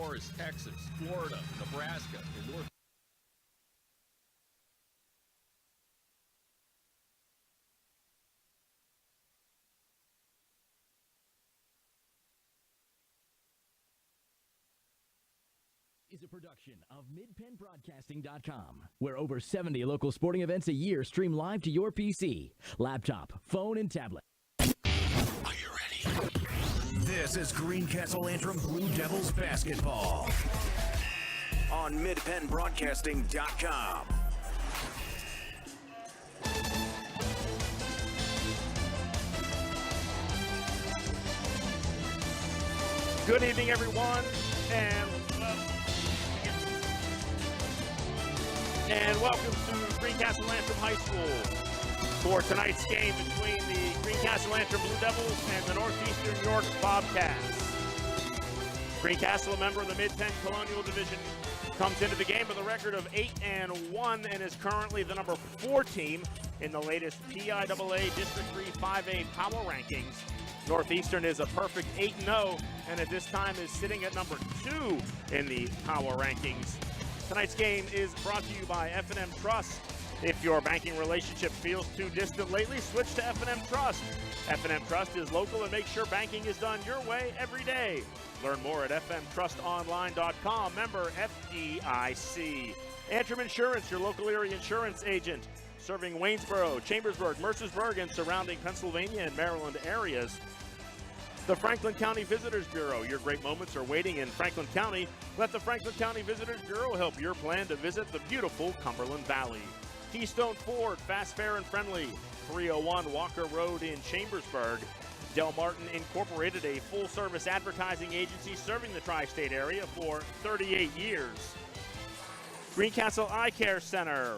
Forest, Texas, Florida, Nebraska, and North. Is a production of MidPennBroadcasting.com, where over 70 local sporting events a year stream live to your PC, laptop, phone, and tablet. Are you ready? This is Greencastle Antrim Blue Devils basketball on MidPennBroadcasting.com. Good evening, everyone, and welcome to Greencastle Antrim High School for tonight's game between the Greencastle Antrim Blue Devils and the Northeastern York Bobcats. Greencastle, a member of the Mid-Penn Colonial Division, comes into the game with a record of 8-1 and is currently the number 4 team in the latest PIAA District 3 5A Power Rankings. Northeastern is a perfect 8-0 and at this time is sitting at number 2 in the Power Rankings. Tonight's game is brought to you by F&M Trust. If your banking relationship feels too distant lately, switch to F&M Trust. F&M Trust is local and makes sure banking is done your way every day. Learn more at fmtrustonline.com. Member FDIC. Antrim Insurance, your local area insurance agent, serving Waynesboro, Chambersburg, Mercersburg, and surrounding Pennsylvania and Maryland areas. The Franklin County Visitors Bureau. Your great moments are waiting in Franklin County. Let the Franklin County Visitors Bureau help your plan to visit the beautiful Cumberland Valley. Keystone Ford, fast, fair, and friendly. 301 Walker Road in Chambersburg. Del Martin Incorporated, a full-service advertising agency serving the tri-state area for 38 years. Greencastle Eye Care Center.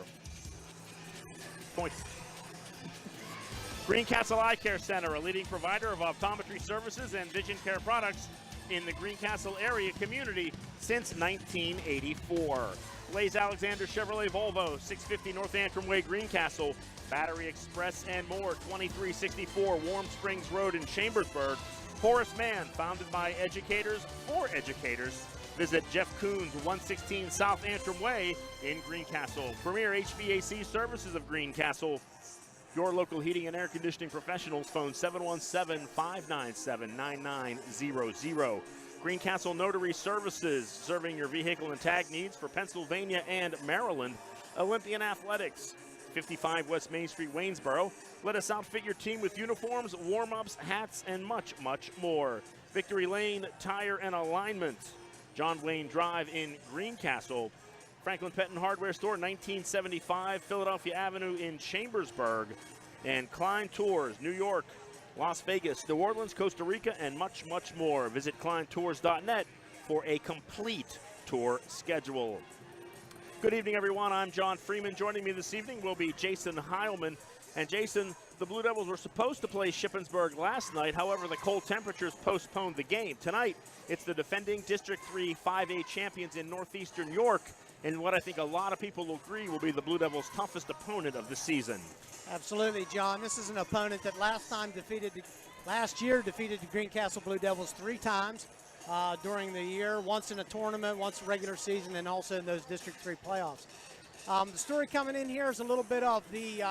Greencastle Eye Care Center, a leading provider of optometry services and vision care products in the Greencastle area community since 1984. Blaze Alexander Chevrolet Volvo, 650 North Antrim Way, Greencastle. Battery Express and more, 2364 Warm Springs Road in Chambersburg. Horace Mann, founded by educators for educators. Visit Jeff Coons, 116 South Antrim Way in Greencastle. Premier HVAC Services of Greencastle. Your local heating and air conditioning professionals. Phone 717-597-9900. Greencastle Notary Services, serving your vehicle and tag needs for Pennsylvania and Maryland. Olympian Athletics, 55 West Main Street, Waynesboro. Let us outfit your team with uniforms, warm-ups, hats, and much, much more. Victory Lane Tire and Alignment, John Wayne Drive in Greencastle. Franklin Pettin Hardware Store, 1975 Philadelphia Avenue in Chambersburg. And Klein Tours, New York, Las Vegas, New Orleans, Costa Rica, and much, much more. Visit kleintours.net for a complete tour schedule. Good evening, everyone. I'm John Freeman. Joining me this evening will be Jason Heilman. And Jason, the Blue Devils were supposed to play Shippensburg last night. However, the cold temperatures postponed the game. Tonight, it's the defending District 3 5A champions in Northeastern York, and what I think a lot of people will agree will be the Blue Devils' toughest opponent of the season. Absolutely, John. This is an opponent that last year defeated the Greencastle Blue Devils 3 times during the year, once in a tournament, once regular season, and also in those District 3 playoffs. The story coming in here is a little bit of the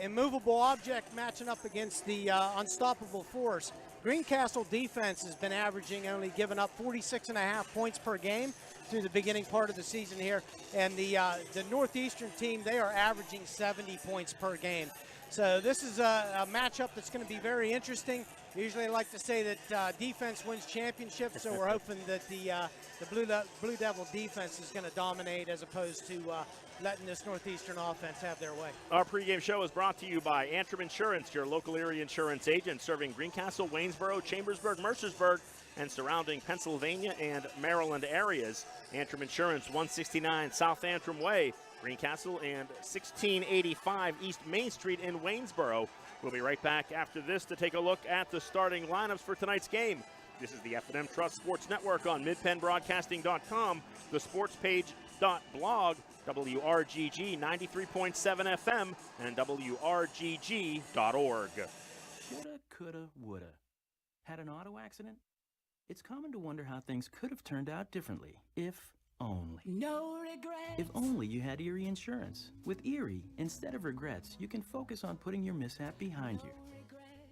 immovable object matching up against the unstoppable force. Greencastle defense has been averaging, only giving up 46.5 points per game through the beginning part of the season here. And the Northeastern team, they are averaging 70 points per game. So this is a matchup that's going to be very interesting. Usually I like to say that defense wins championships, so we're hoping that the Blue Devil defense is going to dominate as opposed to letting this Northeastern offense have their way. Our pregame show is brought to you by Antrim Insurance, your local area insurance agent, serving Greencastle, Waynesboro, Chambersburg, Mercersburg, and surrounding Pennsylvania and Maryland areas. Antrim Insurance, 169 South Antrim Way, Greencastle, and 1685 East Main Street in Waynesboro. We'll be right back after this to take a look at the starting lineups for tonight's game. This is the F&M Trust Sports Network on MidPennBroadcasting.com, the sportspage.blog, WRGG 93.7 FM, and WRGG.org. Shoulda, coulda, woulda. Had an auto accident? It's common to wonder how things could have turned out differently, if only. No regrets. If only you had Erie Insurance. With Erie, instead of regrets, you can focus on putting your mishap behind you.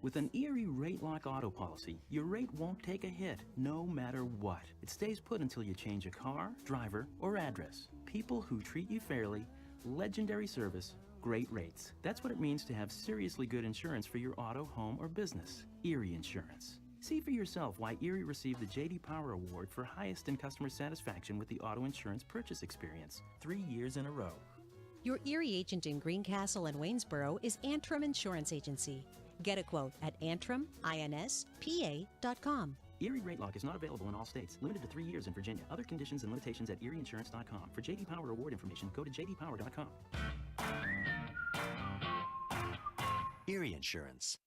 With an Erie Rate Lock auto policy, your rate won't take a hit, no matter what. It stays put until you change a car, driver, or address. People who treat you fairly, legendary service, great rates. That's what it means to have seriously good insurance for your auto, home, or business. Erie Insurance. See for yourself why Erie received the J.D. Power Award for highest in customer satisfaction with the auto insurance purchase experience 3 years in a row. Your Erie agent in Greencastle and Waynesboro is Antrim Insurance Agency. Get a quote at AntrimInspa.com. Erie Rate Lock is not available in all states. Limited to 3 years in Virginia. Other conditions and limitations at ErieInsurance.com. For J.D. Power Award information, go to jdpower.com. Erie Insurance.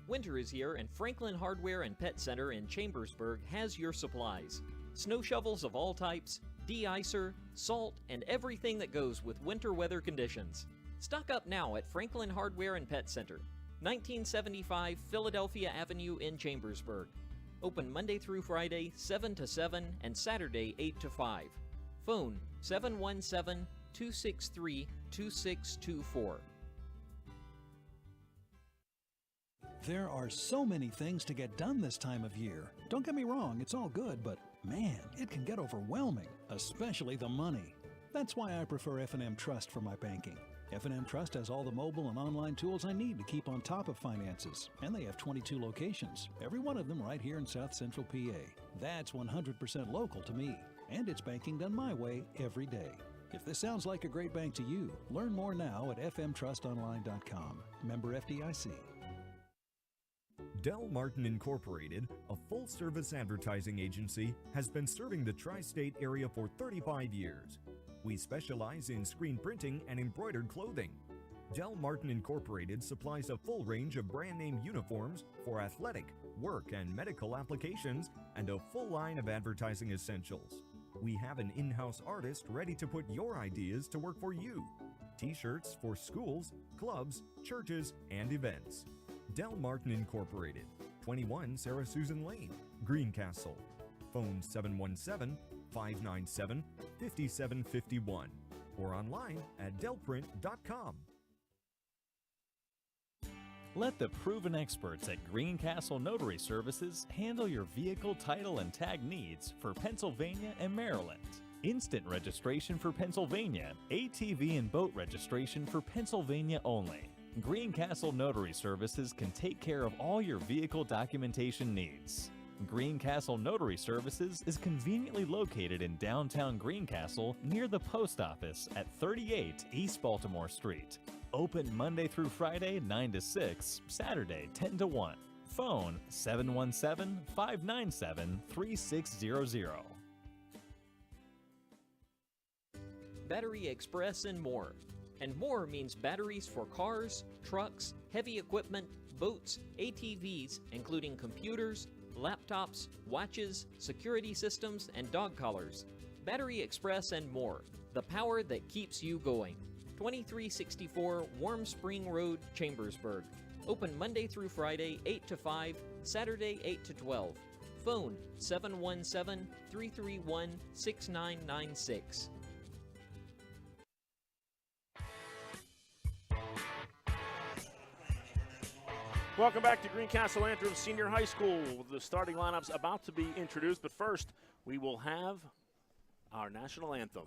Winter is here, and Franklin Hardware and Pet Center in Chambersburg has your supplies. Snow shovels of all types, de-icer, salt, and everything that goes with winter weather conditions. Stock up now at Franklin Hardware and Pet Center, 1975 Philadelphia Avenue in Chambersburg. Open Monday through Friday, 7 to 7, and Saturday, 8 to 5. Phone 717-263-2624. There are so many things to get done this time of year. Don't get me wrong, it's all good, but man, it can get overwhelming, especially the money. That's why I prefer F&M Trust for my banking. F&M Trust has all the mobile and online tools I need to keep on top of finances, and they have 22 locations, every one of them right here in South Central PA. That's 100% local to me, and it's banking done my way every day. If this sounds like a great bank to you, learn more now at fmtrustonline.com. Member FDIC. Del Martin Incorporated, a full-service advertising agency, has been serving the tri-state area for 35 years. We specialize in screen printing and embroidered clothing. Del Martin Incorporated supplies a full range of brand-name uniforms for athletic, work, and medical applications, and a full line of advertising essentials. We have an in-house artist ready to put your ideas to work for you. T-shirts for schools, clubs, churches, and events. Del Martin Incorporated, 21 Sarah Susan Lane, Greencastle. Phone 717-597-5751 or online at delprint.com. Let the proven experts at Greencastle Notary Services handle your vehicle title and tag needs for Pennsylvania and Maryland. Instant registration for Pennsylvania, ATV and boat registration for Pennsylvania only. Greencastle Notary Services can take care of all your vehicle documentation needs. Greencastle Notary Services is conveniently located in downtown Greencastle near the post office at 38 East Baltimore Street. Open Monday through Friday 9 to 6, Saturday 10 to 1. Phone 717-597-3600. Battery Express and more. And more means batteries for cars, trucks, heavy equipment, boats, ATVs, including computers, laptops, watches, security systems, and dog collars. Battery Express and more. The power that keeps you going. 2364 Warm Spring Road, Chambersburg. Open Monday through Friday, 8 to 5, Saturday, 8 to 12. Phone 717-331-6996. Welcome back to Greencastle Antrim Senior High School. The starting lineup's about to be introduced, but first we will have our national anthem.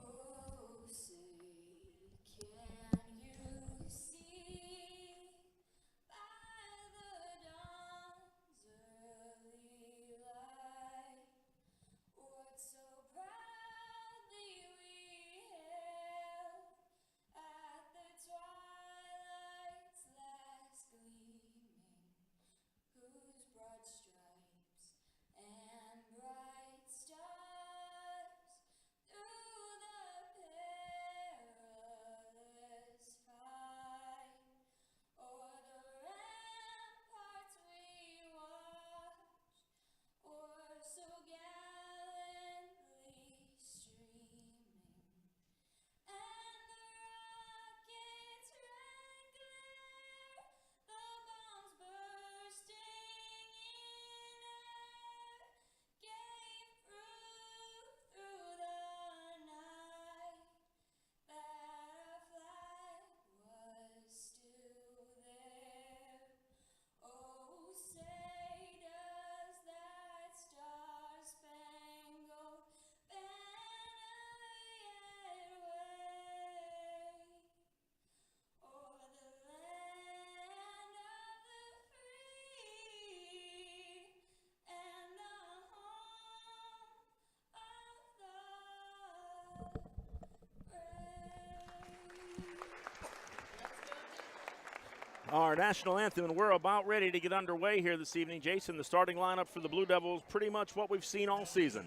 our national anthem, and we're about ready to get underway here this evening. Jason, the starting lineup for the Blue Devils, pretty much what we've seen all season.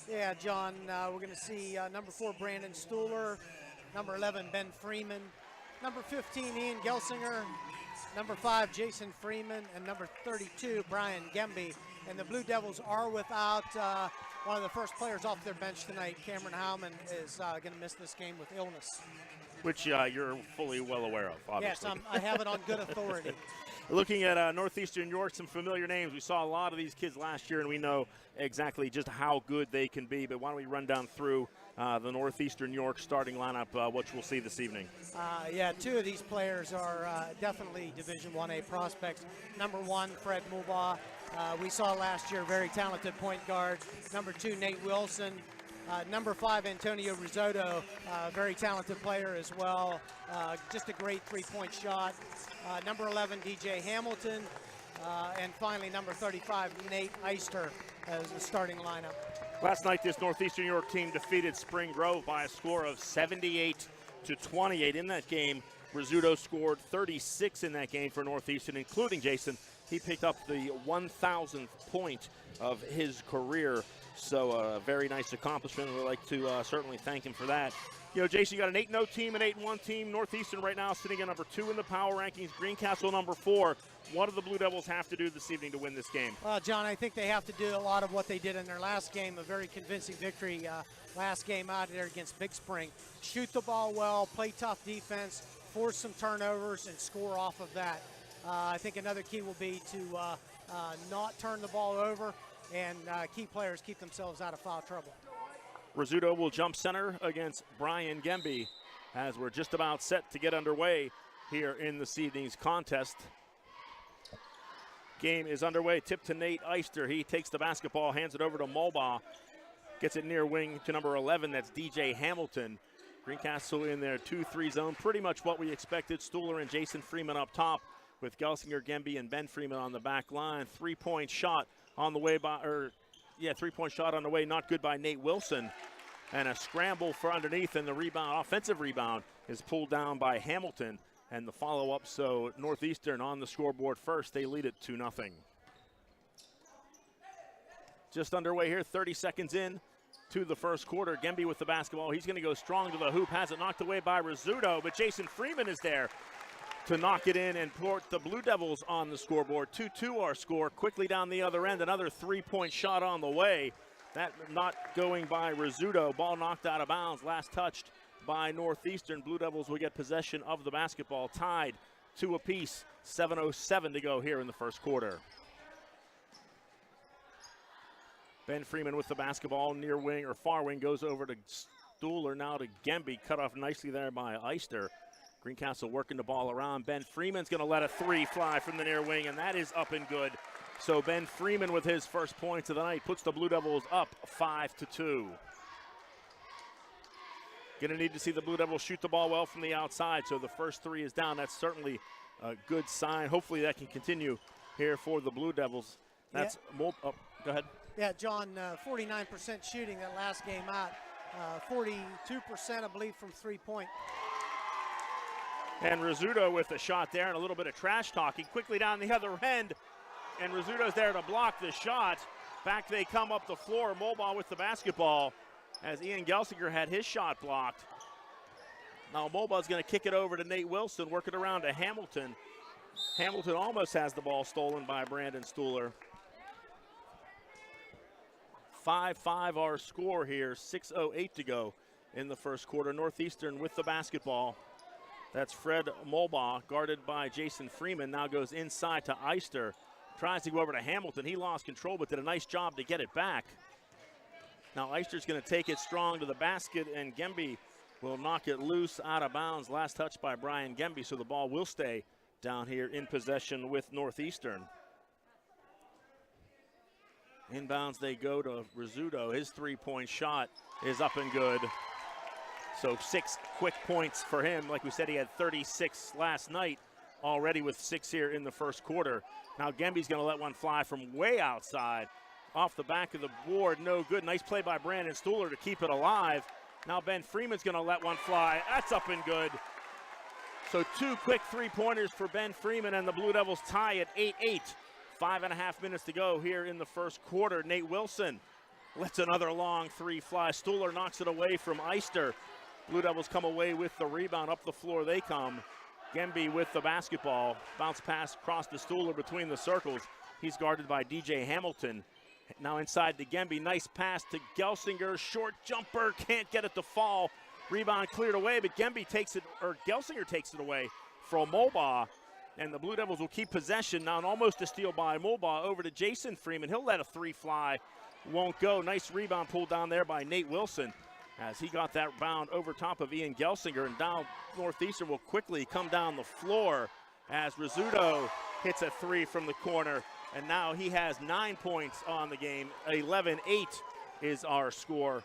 Yeah, John, we're going to see number 4, Brandon Stuhler, number 11, Ben Freeman, number 15, Ian Gelsinger, number 5, Jason Freeman, and number 32, Brian Gemby. And the Blue Devils are without one of the first players off their bench tonight. Cameron Howman is going to miss this game with illness. Which you're fully well aware of, obviously. Yes, I have it on good authority. Looking at Northeastern York, some familiar names. We saw a lot of these kids last year, and we know exactly just how good they can be. But why don't we run down through the Northeastern York starting lineup, which we'll see this evening. Yeah, 2 of these players are definitely Division 1A prospects. Number 1, Fred Mulbaugh. We saw last year, very talented point guard. Number 2, Nate Wilson. Number 5, Antonio Risotto, very talented player as well. Just a great three-point shot. Number 11, DJ Hamilton. And finally, number 35, Nate Eister as the starting lineup. Last night, this Northeastern York team defeated Spring Grove by a score of 78-28. In that game, Rizzuto scored 36 in that game for Northeastern, including Jason. He picked up the 1,000th point of his career. So a very nice accomplishment. We'd like to certainly thank him for that. You know, Jason, you got an 8-0 team, an 8-1 team. Northeastern right now sitting at number 2 in the power rankings. Greencastle number 4. What do the Blue Devils have to do this evening to win this game? John, I think they have to do a lot of what they did in their last game, a very convincing victory last game out there against Big Spring. Shoot the ball well, play tough defense, force some turnovers, and score off of that. I think another key will be to not turn the ball over and key players keep themselves out of foul trouble. Rizzuto will jump center against Brian Gemby as we're just about set to get underway here in this evening's contest. Game is underway. Tip to Nate Eister. He takes the basketball, hands it over to Mulbaugh. Gets it near wing to number 11. That's DJ Hamilton. Greencastle in their 2-3 zone. Pretty much what we expected. Stuhler and Jason Freeman up top with Gelsinger, Gemby, and Ben Freeman on the back line. Three-point shot on the way three-point shot on the way. Not good by Nate Wilson. And a scramble for underneath, and the rebound, offensive rebound, is pulled down by Hamilton. And the follow-up, so Northeastern on the scoreboard first. They lead it 2-0. Just underway here, 30 seconds in to the first quarter. Gemby with the basketball. He's going to go strong to the hoop. Has it knocked away by Rizzuto, but Jason Freeman is there to knock it in and put the Blue Devils on the scoreboard. 2-2 our score. Quickly down the other end, another three-point shot on the way. That not going by Rizzuto. Ball knocked out of bounds. Last touched by Northeastern. Blue Devils will get possession of the basketball. Tied 2 apiece. 7:07 to go here in the first quarter. Ben Freeman with the basketball near wing or far wing, goes over to Stuhler, now to Gemby. Cut off nicely there by Eister. Greencastle working the ball around. Ben Freeman's going to let a 3 fly from the near wing, and that is up and good. So Ben Freeman with his first points of the night puts the Blue Devils up 5-2. Going to need to see the Blue Devils shoot the ball well from the outside. So the first 3 is down. That's certainly a good sign. Hopefully that can continue here for the Blue Devils. That's go ahead. Yeah, John, 49% shooting that last game out. 42%, I believe, from 3-point. And Rizzuto with the shot there and a little bit of trash talking. Quickly down the other end. And Rizzuto's there to block the shot. Back they come up the floor. Mulbaugh with the basketball as Ian Gelsinger had his shot blocked. Now Mulbaugh's going to kick it over to Nate Wilson, work it around to Hamilton. Hamilton almost has the ball stolen by Brandon Stuhler. 5-5 our score here, 6:08 to go in the first quarter. Northeastern with the basketball. That's Fred Mulbaugh, guarded by Jason Freeman. Now goes inside to Eister. Tries to go over to Hamilton. He lost control, but did a nice job to get it back. Now Eister's going to take it strong to the basket, and Gemby will knock it loose out of bounds. Last touch by Brian Gemby, so the ball will stay down here in possession with Northeastern. Inbounds they go to Rizzuto. His three-point shot is up and good. So 6 quick points for him. Like we said, he had 36 last night, already with 6 here in the first quarter. Now Gemby's going to let one fly from way outside. Off the back of the board, no good. Nice play by Brandon Stuhler to keep it alive. Now Ben Freeman's going to let one fly. That's up and good. So 2 quick three-pointers for Ben Freeman, and the Blue Devils tie at 8-8. 5.5 minutes to go here in the first quarter. Nate Wilson lets another long three fly. Stuhler knocks it away from Eister. Blue Devils come away with the rebound. Up the floor they come. Gemby with the basketball. Bounce pass across to Stuhler between the circles. He's guarded by DJ Hamilton. Now inside to Gemby. Nice pass to Gelsinger. Short jumper. Can't get it to fall. Rebound cleared away, but Gelsinger takes it away from Mulbaugh. And the Blue Devils will keep possession. Now almost a steal by Mulbaugh over to Jason Freeman. He'll let a three fly. Won't go. Nice rebound pulled down there by Nate Wilson as he got that bound over top of Ian Gelsinger. And now Northeastern will quickly come down the floor as Rizzuto hits a three from the corner. And now he has 9 points on the game. 11-8 is our score.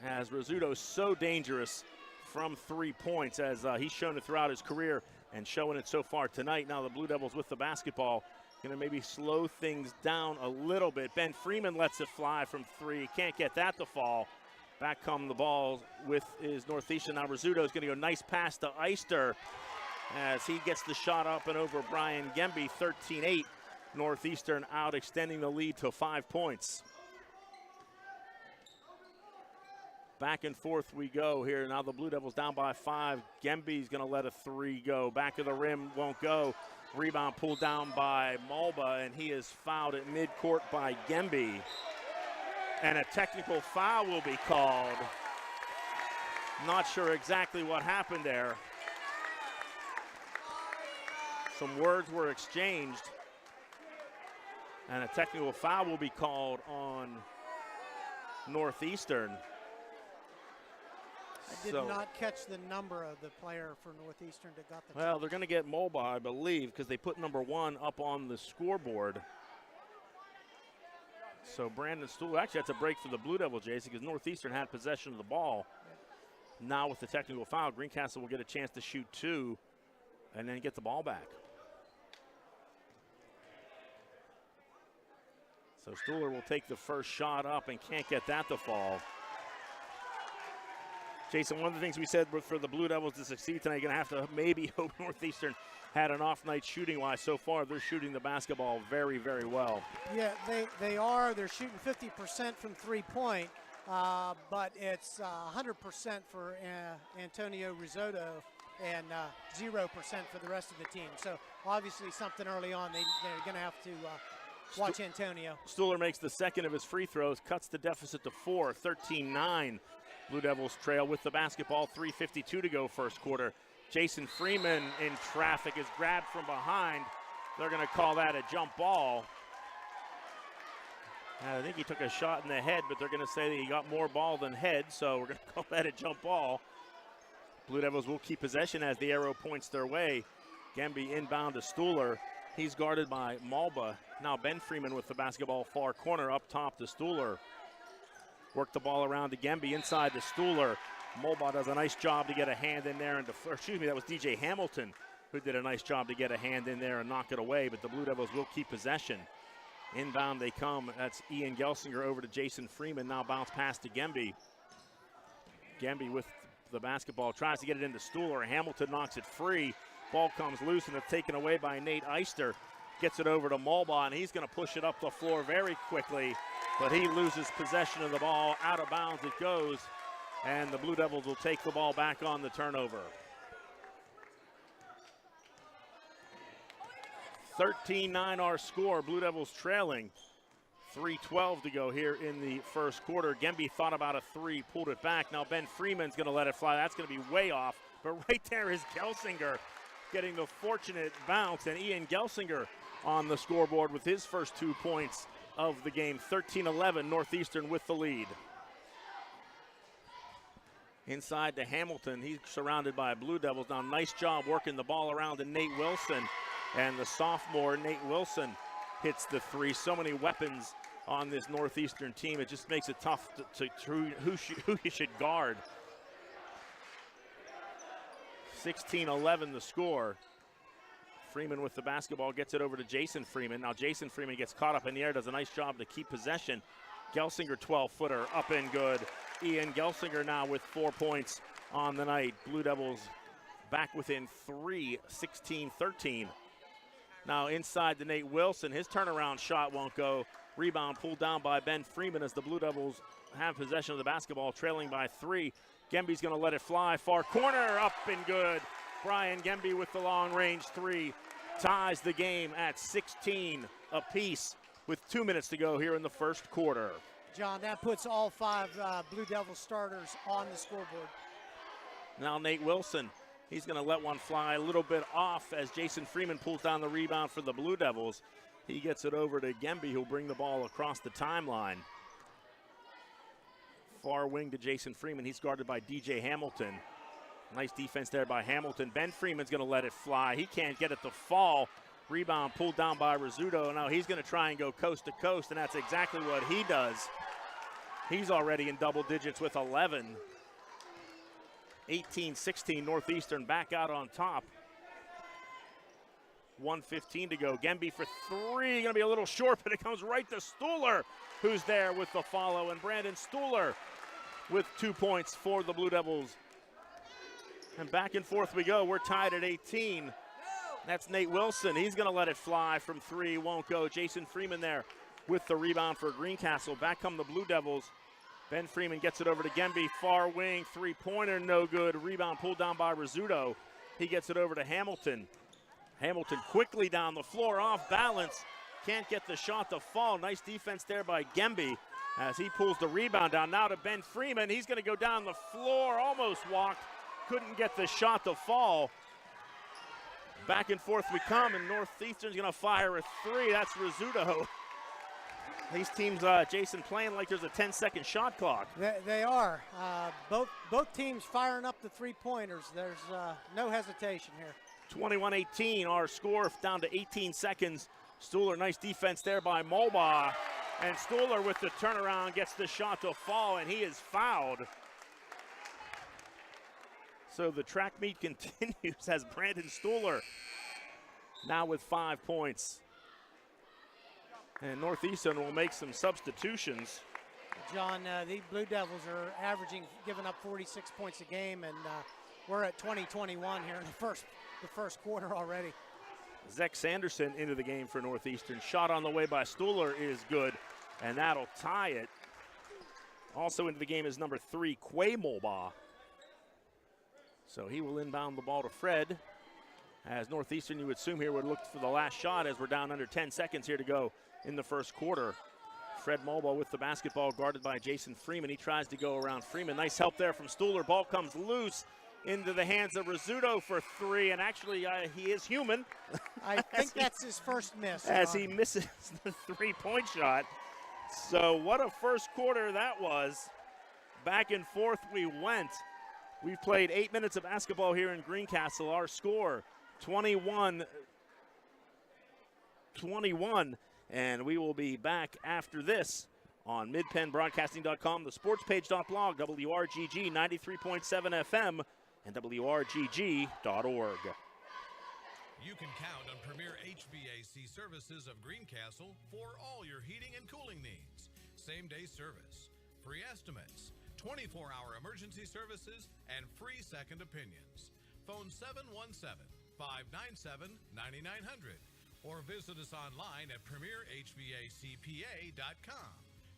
As Rizzuto's so dangerous from 3 points, as he's shown it throughout his career and showing it so far tonight. Now the Blue Devils with the basketball, going to maybe slow things down a little bit. Ben Freeman lets it fly from 3. Can't get that to fall. Back come the ball with his Northeastern. Now Rizzuto's going to go nice pass to Eister as he gets the shot up and over Brian Gemby. 13-8. Northeastern out, extending the lead to 5 points. Back and forth we go here. Now the Blue Devils down by 5. Gemby's going to let a three go. Back of the rim, won't go. Rebound pulled down by Mulbaugh, and he is fouled at midcourt by Gemby. And a technical foul will be called. Not sure exactly what happened there. Some words were exchanged. And a technical foul will be called on Northeastern. I did not catch the number of the player for Northeastern that got the Well, they're going to get Mulbaugh, I believe, because they put number 1 up on the scoreboard. So Brandon Stuhler, actually that's a break for the Blue Devil, Jason, because Northeastern had possession of the ball. Now with the technical foul, Greencastle will get a chance to shoot 2 and then get the ball back. So Stuhler will take the first shot up and can't get that to fall. Jason, one of the things we said for the Blue Devils to succeed tonight, you're going to have to maybe hope Northeastern had an off night shooting-wise. So far, they're shooting the basketball very, very well. Yeah, they are. They're shooting 50% from three-point, but it's 100% for Antonio Rizzuto and 0% for the rest of the team. So obviously something early on they're going to have to watch Antonio. Stuhler makes the second of his free throws, cuts the deficit to 4, 13-9. Blue Devils trail with the basketball, 3:52 to go first quarter. Jason Freeman in traffic is grabbed from behind. They're going to call that a jump ball. I think he took a shot in the head, but they're going to say that he got more ball than head, so we're going to call that a jump ball. Blue Devils will keep possession as the arrow points their way. Gemby inbound to Stuhler. He's guarded by Mulbaugh. Now Ben Freeman with the basketball, far corner, up top to Stuhler. Work the ball around to Gemby, inside to Stuhler. Mulbaugh does a nice job to get a hand in there, that was DJ Hamilton who did a nice job to get a hand in there and knock it away, but the Blue Devils will keep possession. Inbound they come. That's Ian Gelsinger over to Jason Freeman. Now bounce pass to Gemby. Gemby with the basketball, tries to get it into Stuhler. Hamilton knocks it free. Ball comes loose and it's taken away by Nate Eister. Gets it over to Mulbaugh, and he's going to push it up the floor very quickly, but he loses possession of the ball. Out of bounds it goes, and the Blue Devils will take the ball back on the turnover. 13-9 our score. Blue Devils trailing. 3:12 to go here in the first quarter. Gemby thought about a three, pulled it back. Now Ben Freeman's going to let it fly. That's going to be way off, but right there is Gelsinger getting the fortunate bounce, and Ian Gelsinger on the scoreboard with his first 2 points of the game. 13-11, Northeastern with the lead. Inside to Hamilton. He's surrounded by Blue Devils. Now nice job working the ball around to Nate Wilson. And the sophomore, Nate Wilson, hits the three. So many weapons on this Northeastern team. It just makes it tough to who you should guard. 16-11 the score. Freeman with the basketball gets it over to Jason Freeman. Now Jason Freeman gets caught up in the air, does a nice job to keep possession. Gelsinger 12-footer up and good. Ian Gelsinger now with 4 points on the night. Blue Devils back within 3, 16-13. Now inside to Nate Wilson. His turnaround shot won't go. Rebound pulled down by Ben Freeman as the Blue Devils have possession of the basketball, trailing by 3. Gemby's going to let it fly. Far corner, up and good. Brian Gemby with the long-range 3 ties the game at 16 apiece with 2 minutes to go here in the first quarter. John, that puts all 5 Blue Devils starters on the scoreboard. Now Nate Wilson, he's going to let one fly a little bit off as Jason Freeman pulls down the rebound for the Blue Devils. He gets it over to Gemby, who'll bring the ball across the timeline. Far wing to Jason Freeman. He's guarded by DJ Hamilton. Nice defense there by Hamilton. Ben Freeman's going to let it fly. He can't get it to fall. Rebound pulled down by Rizzuto. Now he's going to try and go coast to coast, and that's exactly what he does. He's already in double digits with 11. 18-16, Northeastern back out on top. 1:15 to go. Gemby for 3, going to be a little short, but it comes right to Stuhler, who's there with the follow, and Brandon Stuhler with 2 points for the Blue Devils. And back and forth we go. We're tied at 18. That's Nate Wilson. He's going to let it fly from 3, won't go. Jason Freeman there with the rebound for Greencastle. Back come the Blue Devils. Ben Freeman gets it over to Gemby, far wing, 3-pointer, no good. Rebound pulled down by Rizzuto. He gets it over to Hamilton. Hamilton quickly down the floor, off balance. Can't get the shot to fall. Nice defense there by Gemby as he pulls the rebound down. Now to Ben Freeman. He's going to go down the floor, almost walked. Couldn't get the shot to fall. Back and forth we come, and Northeastern's going to fire a 3. That's Rizzuto. These teams, Jason, playing like there's a 10-second shot clock. They are. Both teams firing up the 3-pointers. There's no hesitation here. 21-18, our score down to 18 seconds. Stuhler, nice defense there by Mulbaugh. And Stuhler with the turnaround gets the shot to fall, and he is fouled. So the track meet continues as Brandon Stuhler now with 5 points. And Northeastern will make some substitutions. John, the Blue Devils are averaging, giving up 46 points a game, and we're at 20-21 here in the first quarter already. Zach Sanderson into the game for Northeastern. Shot on the way by Stuhler is good, and that'll tie it. Also into the game is number 3, Quay Mulbaugh. So he will inbound the ball to Fred. As Northeastern, you would assume here, would look for the last shot as we're down under 10 seconds here to go in the first quarter. Fred Mulbaugh with the basketball, guarded by Jason Freeman. He tries to go around Freeman. Nice help there from Stuhler. Ball comes loose into the hands of Rizzuto for 3, and actually he is human. I think that's his first miss. As he misses the 3-point shot. So what a first quarter that was. Back and forth we went. We've played 8 minutes of basketball here in Greencastle. Our score, 21-21, and we will be back after this on midpennbroadcasting.com, the sportspage.blog, WRGG 93.7 FM, and WRGG.org. You can count on Premier HVAC Services of Greencastle for all your heating and cooling needs. Same-day service, free estimates, 24-hour emergency services, and free second opinions. Phone 717-597-9900 or visit us online at premierhvacpa.com.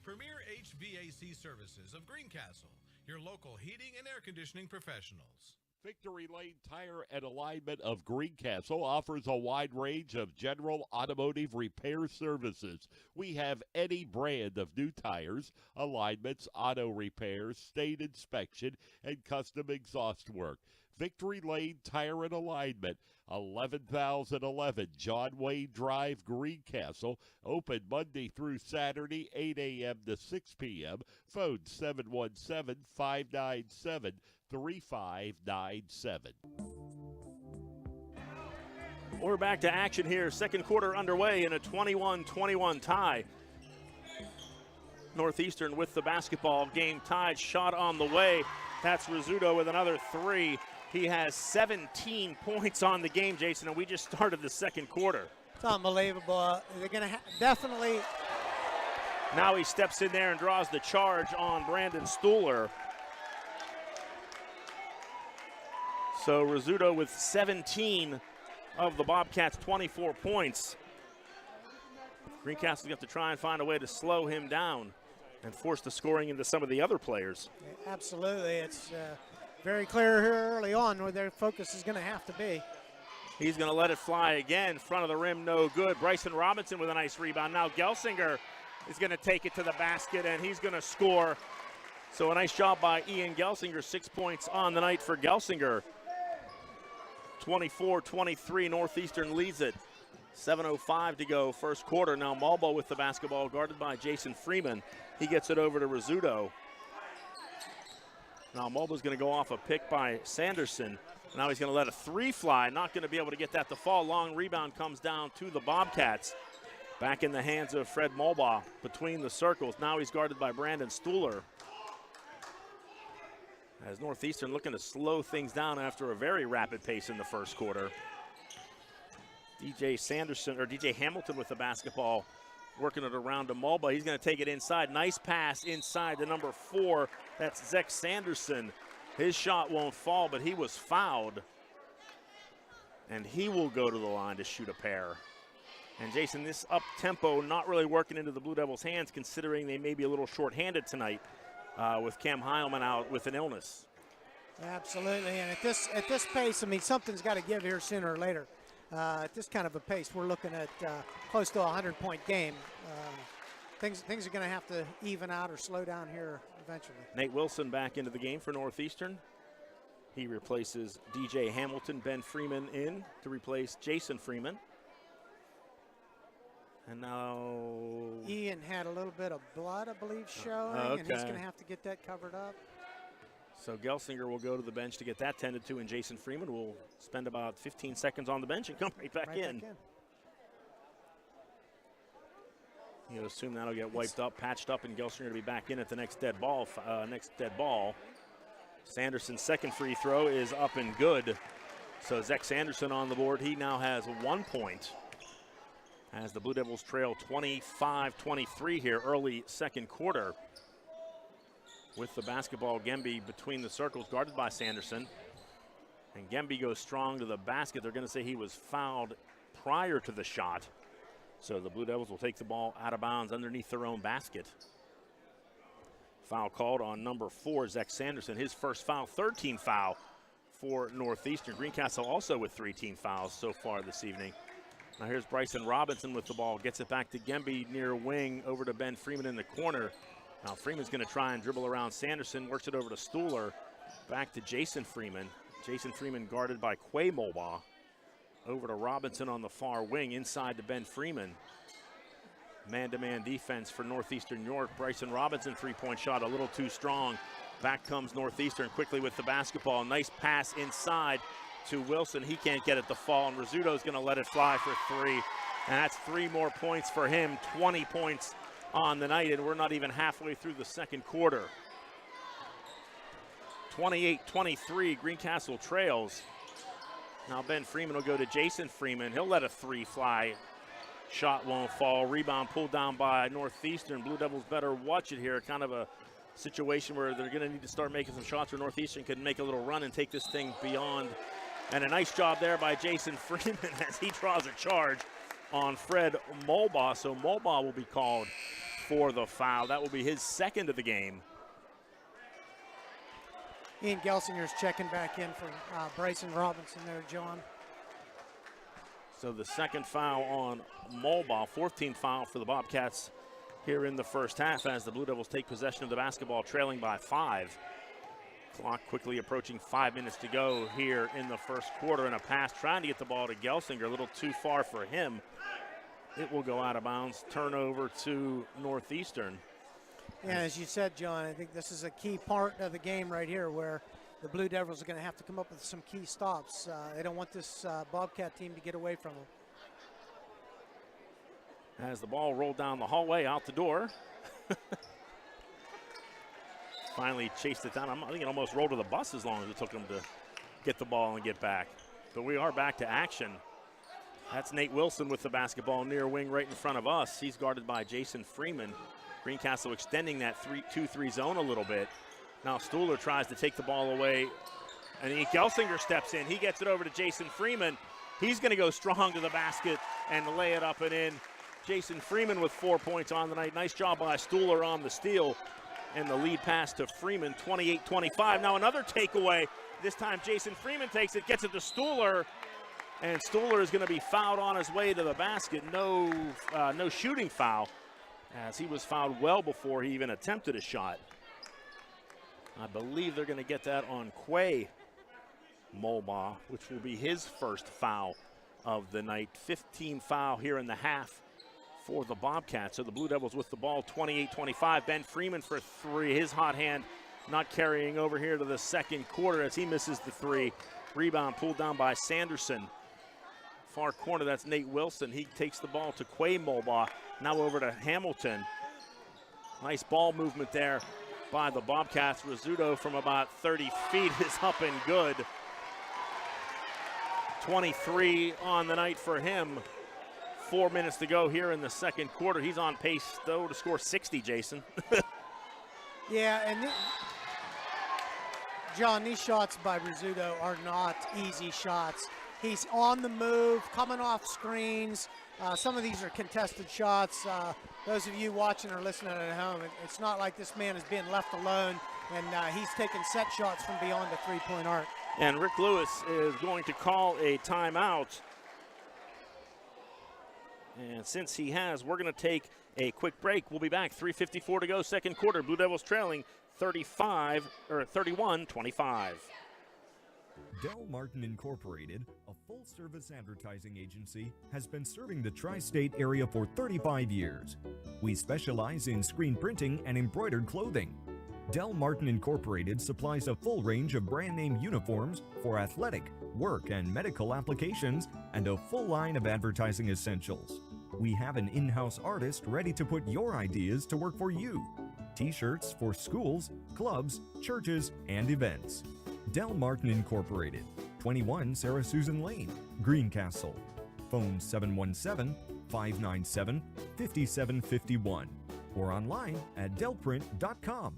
Premier HVAC Services of Greencastle, your local heating and air conditioning professionals. Victory Lane Tire and Alignment of Greencastle offers a wide range of general automotive repair services. We have any brand of new tires, alignments, auto repairs, stain inspection, and custom exhaust work. Victory Lane Tire and Alignment, 11,011 John Wayne Drive, Greencastle. Open Monday through Saturday, 8 a.m. to 6 p.m. Phone 717-597-3597. We're back to action here. Second quarter underway in a 21-21 tie. Northeastern with the basketball, game tied, shot on the way. That's Rizzuto with another 3. He has 17 points on the game, Jason, and we just started the second quarter. It's unbelievable. They're going to definitely. Now he steps in there and draws the charge on Brandon Stuhler. So Rizzuto with 17 of the Bobcats' 24 points. Greencastle's got to try and find a way to slow him down and force the scoring into some of the other players. Absolutely. It's very clear here early on where their focus is going to have to be. He's going to let it fly again. Front of the rim, no good. Bryson Robinson with a nice rebound. Now Gelsinger is going to take it to the basket, and he's going to score. So a nice job by Ian Gelsinger. 6 points on the night for Gelsinger. 24-23, Northeastern leads it. 7:05 to go, first quarter. Now Mulba with the basketball, guarded by Jason Freeman. He gets it over to Rizzuto. Now Mulba's going to go off a pick by Sanderson. Now he's going to let a three fly. Not going to be able to get that to fall. Long rebound comes down to the Bobcats. Back in the hands of Fred Mulba between the circles. Now he's guarded by Brandon Stuhler. As Northeastern looking to slow things down after a very rapid pace in the first quarter. DJ Hamilton with the basketball, working it around to Mulba. He's going to take it inside. Nice pass inside to number 4. That's Zach Sanderson. His shot won't fall, but he was fouled. And he will go to the line to shoot a pair. And Jason, this up-tempo not really working into the Blue Devils' hands, considering they may be a little short-handed tonight with Cam Heilman out with an illness. Absolutely, and at this pace, I mean, something's got to give here sooner or later. At this kind of a pace, we're looking at close to a 100-point game. Things are going to have to even out or slow down here eventually. Nate Wilson back into the game for Northeastern. He replaces DJ Hamilton. Ben Freeman in to replace Jason Freeman. And now Ian had a little bit of blood, I believe, showing, and he's going to have to get that covered up. So Gelsinger will go to the bench to get that tended to, and Jason Freeman will spend about 15 seconds on the bench and come right back in. You assume that'll get wiped up, patched up, and Gelsinger to be back in at the next dead ball. Sanderson's second free throw is up and good. So Zach Sanderson on the board. He now has 1 point as the Blue Devils trail 25-23 here, early second quarter. With the basketball, Gemby between the circles, guarded by Sanderson. And Gemby goes strong to the basket. They're going to say he was fouled prior to the shot. So the Blue Devils will take the ball out of bounds underneath their own basket. Foul called on number 4, Zach Sanderson. His first foul, third team foul for Northeastern. Greencastle also with 3 team fouls so far this evening. Now here's Bryson Robinson with the ball. Gets it back to Gemby near wing, over to Ben Freeman in the corner. Now Freeman's going to try and dribble around Sanderson. Works it over to Stuhler. Back to Jason Freeman. Jason Freeman guarded by Quay Mulba. Over to Robinson on the far wing, inside to Ben Freeman. Man-to-man defense for Northeastern York. Bryson Robinson, three-point shot, a little too strong. Back comes Northeastern quickly with the basketball. Nice pass inside to Wilson. He can't get it to fall, and Rizzuto's going to let it fly for 3. And that's 3 more points for him, 20 points on the night, and we're not even halfway through the second quarter. 28-23, Greencastle trails. Now Ben Freeman will go to Jason Freeman. He'll let a 3 fly. Shot won't fall. Rebound pulled down by Northeastern. Blue Devils better watch it here. Kind of a situation where they're going to need to start making some shots where Northeastern can make a little run and take this thing beyond. And a nice job there by Jason Freeman as he draws a charge on Fred Mulba. So Mulba will be called for the foul. That will be his second of the game. Ian Gelsinger's checking back in for Bryson Robinson there, John. So the second foul on Mulba, 14th foul for the Bobcats here in the first half as the Blue Devils take possession of the basketball, trailing by 5. Clock quickly approaching 5 minutes to go here in the first quarter, and a pass trying to get the ball to Gelsinger, a little too far for him. It will go out of bounds, turnover to Northeastern. Yeah, as you said, John, I think this is a key part of the game right here where the Blue Devils are going to have to come up with some key stops. They don't want this Bobcat team to get away from them. As the ball rolled down the hallway, out the door. Finally chased it down. I think it almost rolled to the bus as long as it took them to get the ball and get back. But we are back to action. That's Nate Wilson with the basketball near wing right in front of us. He's guarded by Jason Freeman. Greencastle extending that 2-3 zone a little bit. Now Stuhler tries to take the ball away And Gelsinger steps in. He gets it over to Jason Freeman. He's going to go strong to the basket and lay it up and in. Jason Freeman with 4 points on the night. Nice job by Stuhler on the steal. And the lead pass to Freeman, 28-25. Now another takeaway. This time Jason Freeman takes it, gets it to Stuhler. And Stuhler is going to be fouled on his way to the basket. No shooting foul, as he was fouled well before he even attempted a shot. I believe they're going to get that on Quay Mulbaugh, which will be his first foul of the night. 15 foul here in the half for the Bobcats. So the Blue Devils with the ball, 28-25. Ben Freeman for three. His hot hand not carrying over here to the second quarter as he misses the three. Rebound pulled down by Sanderson. Far corner, that's Nate Wilson. He takes the ball to Quay Mulbaugh. Now over to Hamilton. Nice ball movement there by the Bobcats. Rizzuto from about 30 feet is up and good. 23 on the night for him. 4 minutes to go here in the second quarter. He's on pace, though, to score 60, Jason. Yeah, and John, these shots by Rizzuto are not easy shots. He's on the move, coming off screens. Some of these are contested shots. Those of you watching or listening at home, it's not like this man is being left alone, and he's taking set shots from beyond the three-point arc. And Rick Lewis is going to call a timeout. And since he has, we're going to take a quick break. We'll be back. 3:54 to go, second quarter. Blue Devils trailing 31-25. Del Martin Incorporated, a full-service advertising agency, has been serving the tri-state area for 35 years. We specialize in screen printing and embroidered clothing. Del Martin Incorporated supplies a full range of brand-name uniforms for athletic, work, and medical applications, and a full line of advertising essentials. We have an in-house artist ready to put your ideas to work for you. T-shirts for schools, clubs, churches, and events. Del Martin Incorporated, 21 Sarah Susan Lane, Greencastle. Phone 717-597-5751 or online at delprint.com.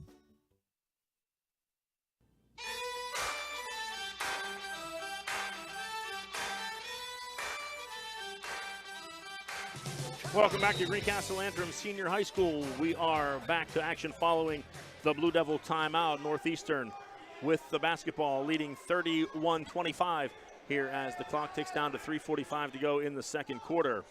Welcome back to Greencastle Antrim Senior High School. We are back to action following the Blue Devil timeout. Northeastern with the basketball, leading 31-25 here as the clock ticks down to 3:45 to go in the second quarter.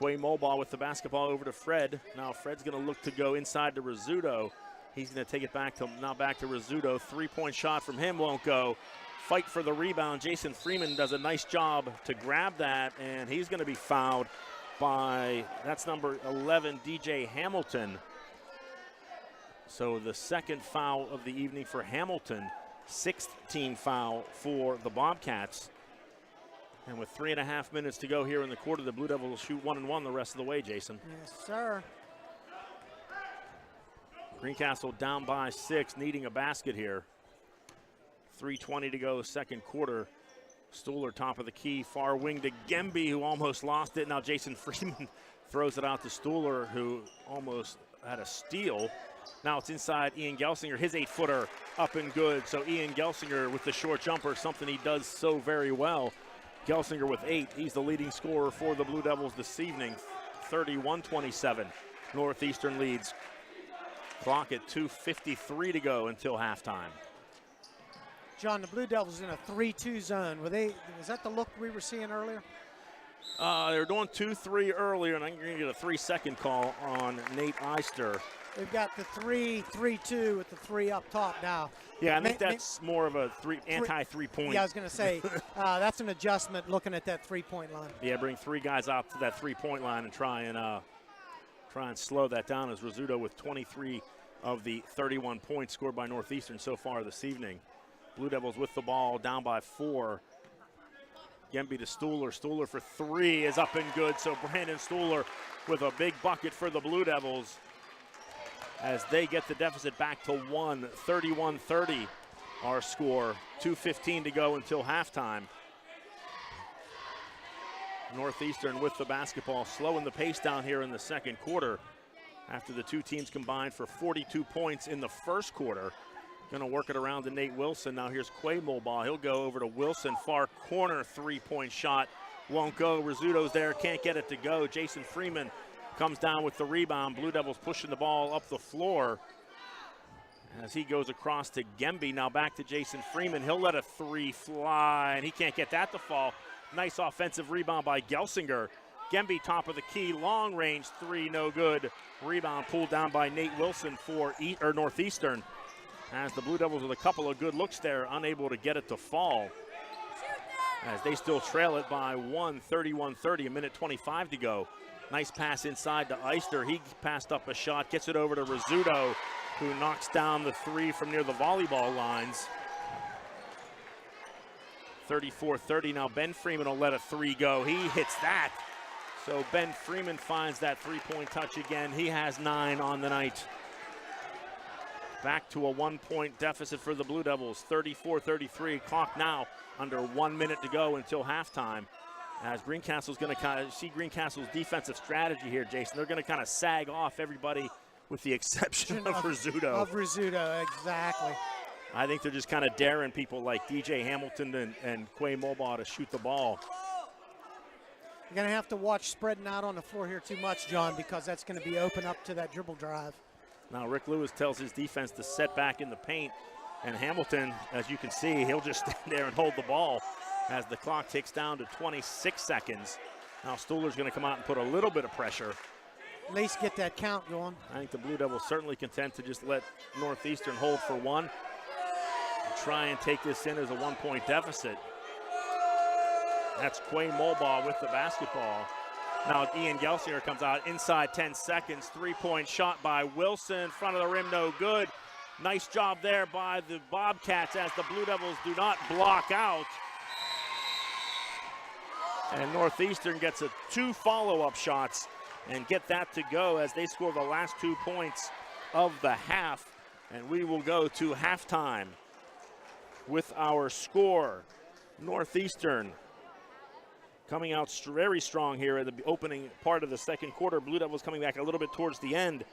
Quay Mulbaugh with the basketball over to Fred. Now Fred's going to look to go inside to Rizzuto. He's going to take it back to Rizzuto. Three-point shot from him won't go. Fight for the rebound. Jason Freeman does a nice job to grab that, and he's going to be fouled by, that's number 11, DJ Hamilton. So the second foul of the evening for Hamilton, 6th team foul for the Bobcats. And with 3.5 minutes to go here in the quarter, the Blue Devils will shoot 1-1 the rest of the way, Jason. Yes, sir. Greencastle down by 6, needing a basket here. 3:20 to go, second quarter. Stuhler top of the key, far wing to Gemby, who almost lost it. Now Jason Freeman throws it out to Stuhler, who almost had a steal. Now it's inside Ian Gelsinger, his 8-footer up and good. So Ian Gelsinger with the short jumper, something he does so very well. Gelsinger with 8, he's the leading scorer for the Blue Devils this evening. 31-27, Northeastern leads. Clock at 2:53 to go until halftime. John, the Blue Devils in a 3-2 zone. Was that the look we were seeing earlier? They were doing 2-3 earlier, and I'm going to get a 3-second call on Nate Eister. They've got the 3-3-2 with the 3 up top now. Yeah, I think that's more of a anti-3-point. Yeah, I was going to say, that's an adjustment looking at that three-point line. Yeah, bring 3 guys out to that 3-point line and try and slow that down, as Rizzuto with 23 of the 31 points scored by Northeastern so far this evening. Blue Devils with the ball, down by 4. Gemby to Stuhler. Stuhler for 3 is up and good. So Brandon Stuhler with a big bucket for the Blue Devils as they get the deficit back to 1. 31-30 our score. 2:15 to go until halftime. Northeastern with the basketball, slowing the pace down here in the second quarter after the two teams combined for 42 points in the first quarter. Going to work it around to Nate Wilson. Now here's Quay Mulbaugh. He'll go over to Wilson, far corner, three-point shot. Won't go. Rizzuto's there, can't get it to go. Jason Freeman comes down with the rebound. Blue Devils pushing the ball up the floor as he goes across to Gemby. Now back to Jason Freeman. He'll let a three fly, and he can't get that to fall. Nice offensive rebound by Gelsinger. Gemby, top of the key, long range three, no good. Rebound pulled down by Nate Wilson for Northeastern. As the Blue Devils with a couple of good looks there, unable to get it to fall. As they still trail it by 31-30, a minute 25 to go. Nice pass inside to Eister. He passed up a shot, gets it over to Rizzuto, who knocks down the three from near the volleyball lines. 34-30, now Ben Freeman will let a three go. He hits that. So Ben Freeman finds that three-point touch again. He has 9 on the night. Back to a 1-point deficit for the Blue Devils, 34-33. Clock now under 1 minute to go until halftime. As Greencastle's going to kind of see Greencastle's defensive strategy here, Jason. They're going to kind of sag off everybody with the exception of Rizzuto. Of Rizzuto, exactly. I think they're just kind of daring people like DJ Hamilton and Quay Mulbaugh to shoot the ball. You're going to have to watch spreading out on the floor here too much, John, because that's going to be open up to that dribble drive. Now Rick Lewis tells his defense to set back in the paint, and Hamilton, as you can see, he'll just stand there and hold the ball as the clock ticks down to 26 seconds. Now Stuhler's going to come out and put a little bit of pressure. At least get that count going. I think the Blue Devils certainly content to just let Northeastern hold for one and try and take this in as a 1-point deficit. That's Quay Mulbaugh with the basketball. Now Ian Gelsinger comes out inside 10 seconds. Three-point shot by Wilson. Front of the rim, no good. Nice job there by the Bobcats as the Blue Devils do not block out. And Northeastern gets 2 follow-up shots and get that to go as they score the last 2 points of the half. And we will go to halftime with our score. Northeastern coming out very strong here at the opening part of the second quarter. Blue Devils coming back a little bit towards the end.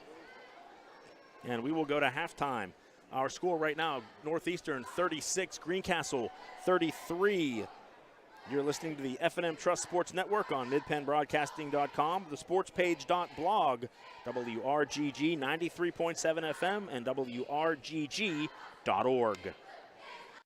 And we will go to halftime. Our score right now, Northeastern 36, Greencastle 33. You're listening to the F&M Trust Sports Network on midpennbroadcasting.com, the sportspage.blog, WRGG 93.7 FM, and WRGG.org.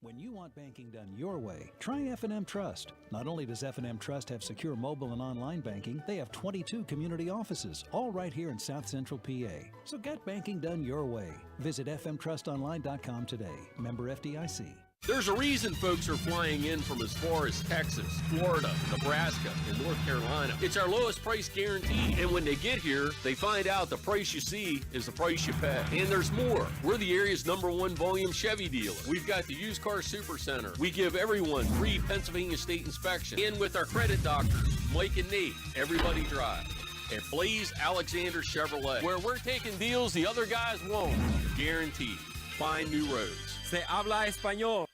When you want banking done your way, try F&M Trust. Not only does F&M Trust have secure mobile and online banking, they have 22 community offices, all right here in South Central PA. So get banking done your way. Visit fmtrustonline.com today. Member FDIC. There's a reason folks are flying in from as far as Texas, Florida, Nebraska, and North Carolina. It's our lowest price guarantee. And when they get here, they find out the price you see is the price you pay. And there's more. We're the area's #1 volume Chevy dealer. We've got the Used Car Super Center. We give everyone free Pennsylvania State inspection. And with our credit doctors, Mike and Nate, everybody drive. At Blaze Alexander Chevrolet, where we're taking deals the other guys won't. Guaranteed. Find new roads. Se habla español.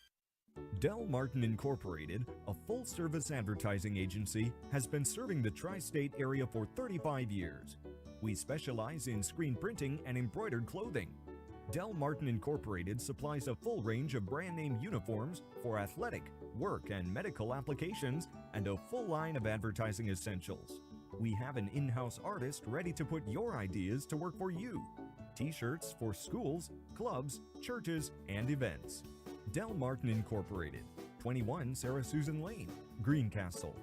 Del Martin Incorporated, a full-service advertising agency, has been serving the tri-state area for 35 years. We specialize in screen printing and embroidered clothing. Del Martin Incorporated supplies a full range of brand-name uniforms for athletic, work, and medical applications, and a full line of advertising essentials. We have an in-house artist ready to put your ideas to work for you. T-shirts for schools, clubs, churches, and events. Del Martin Incorporated, 21 Sarah Susan Lane, Greencastle.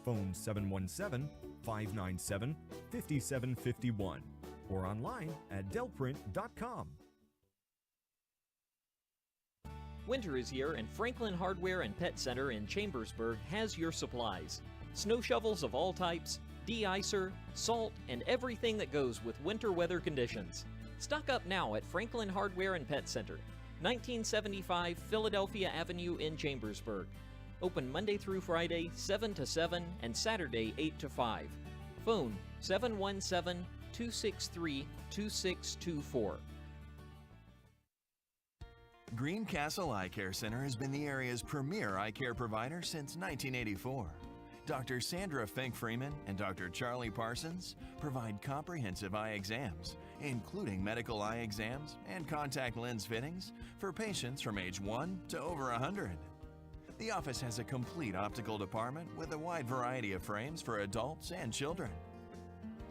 Phone 717-597-5751 or online at delprint.com. Winter is here and Franklin Hardware and Pet Center in Chambersburg has your supplies. Snow shovels of all types, de-icer, salt, and everything that goes with winter weather conditions. Stock up now at Franklin Hardware and Pet Center, 1975 Philadelphia Avenue in Chambersburg. Open Monday through Friday, 7 to 7, and Saturday, 8 to 5. Phone 717-263-2624. Greencastle Eye Care Center has been the area's premier eye care provider since 1984. Dr. Sandra Fink Freeman and Dr. Charlie Parsons provide comprehensive eye exams including medical eye exams and contact lens fittings for patients from age 1 to over 100. The office has a complete optical department with a wide variety of frames for adults and children.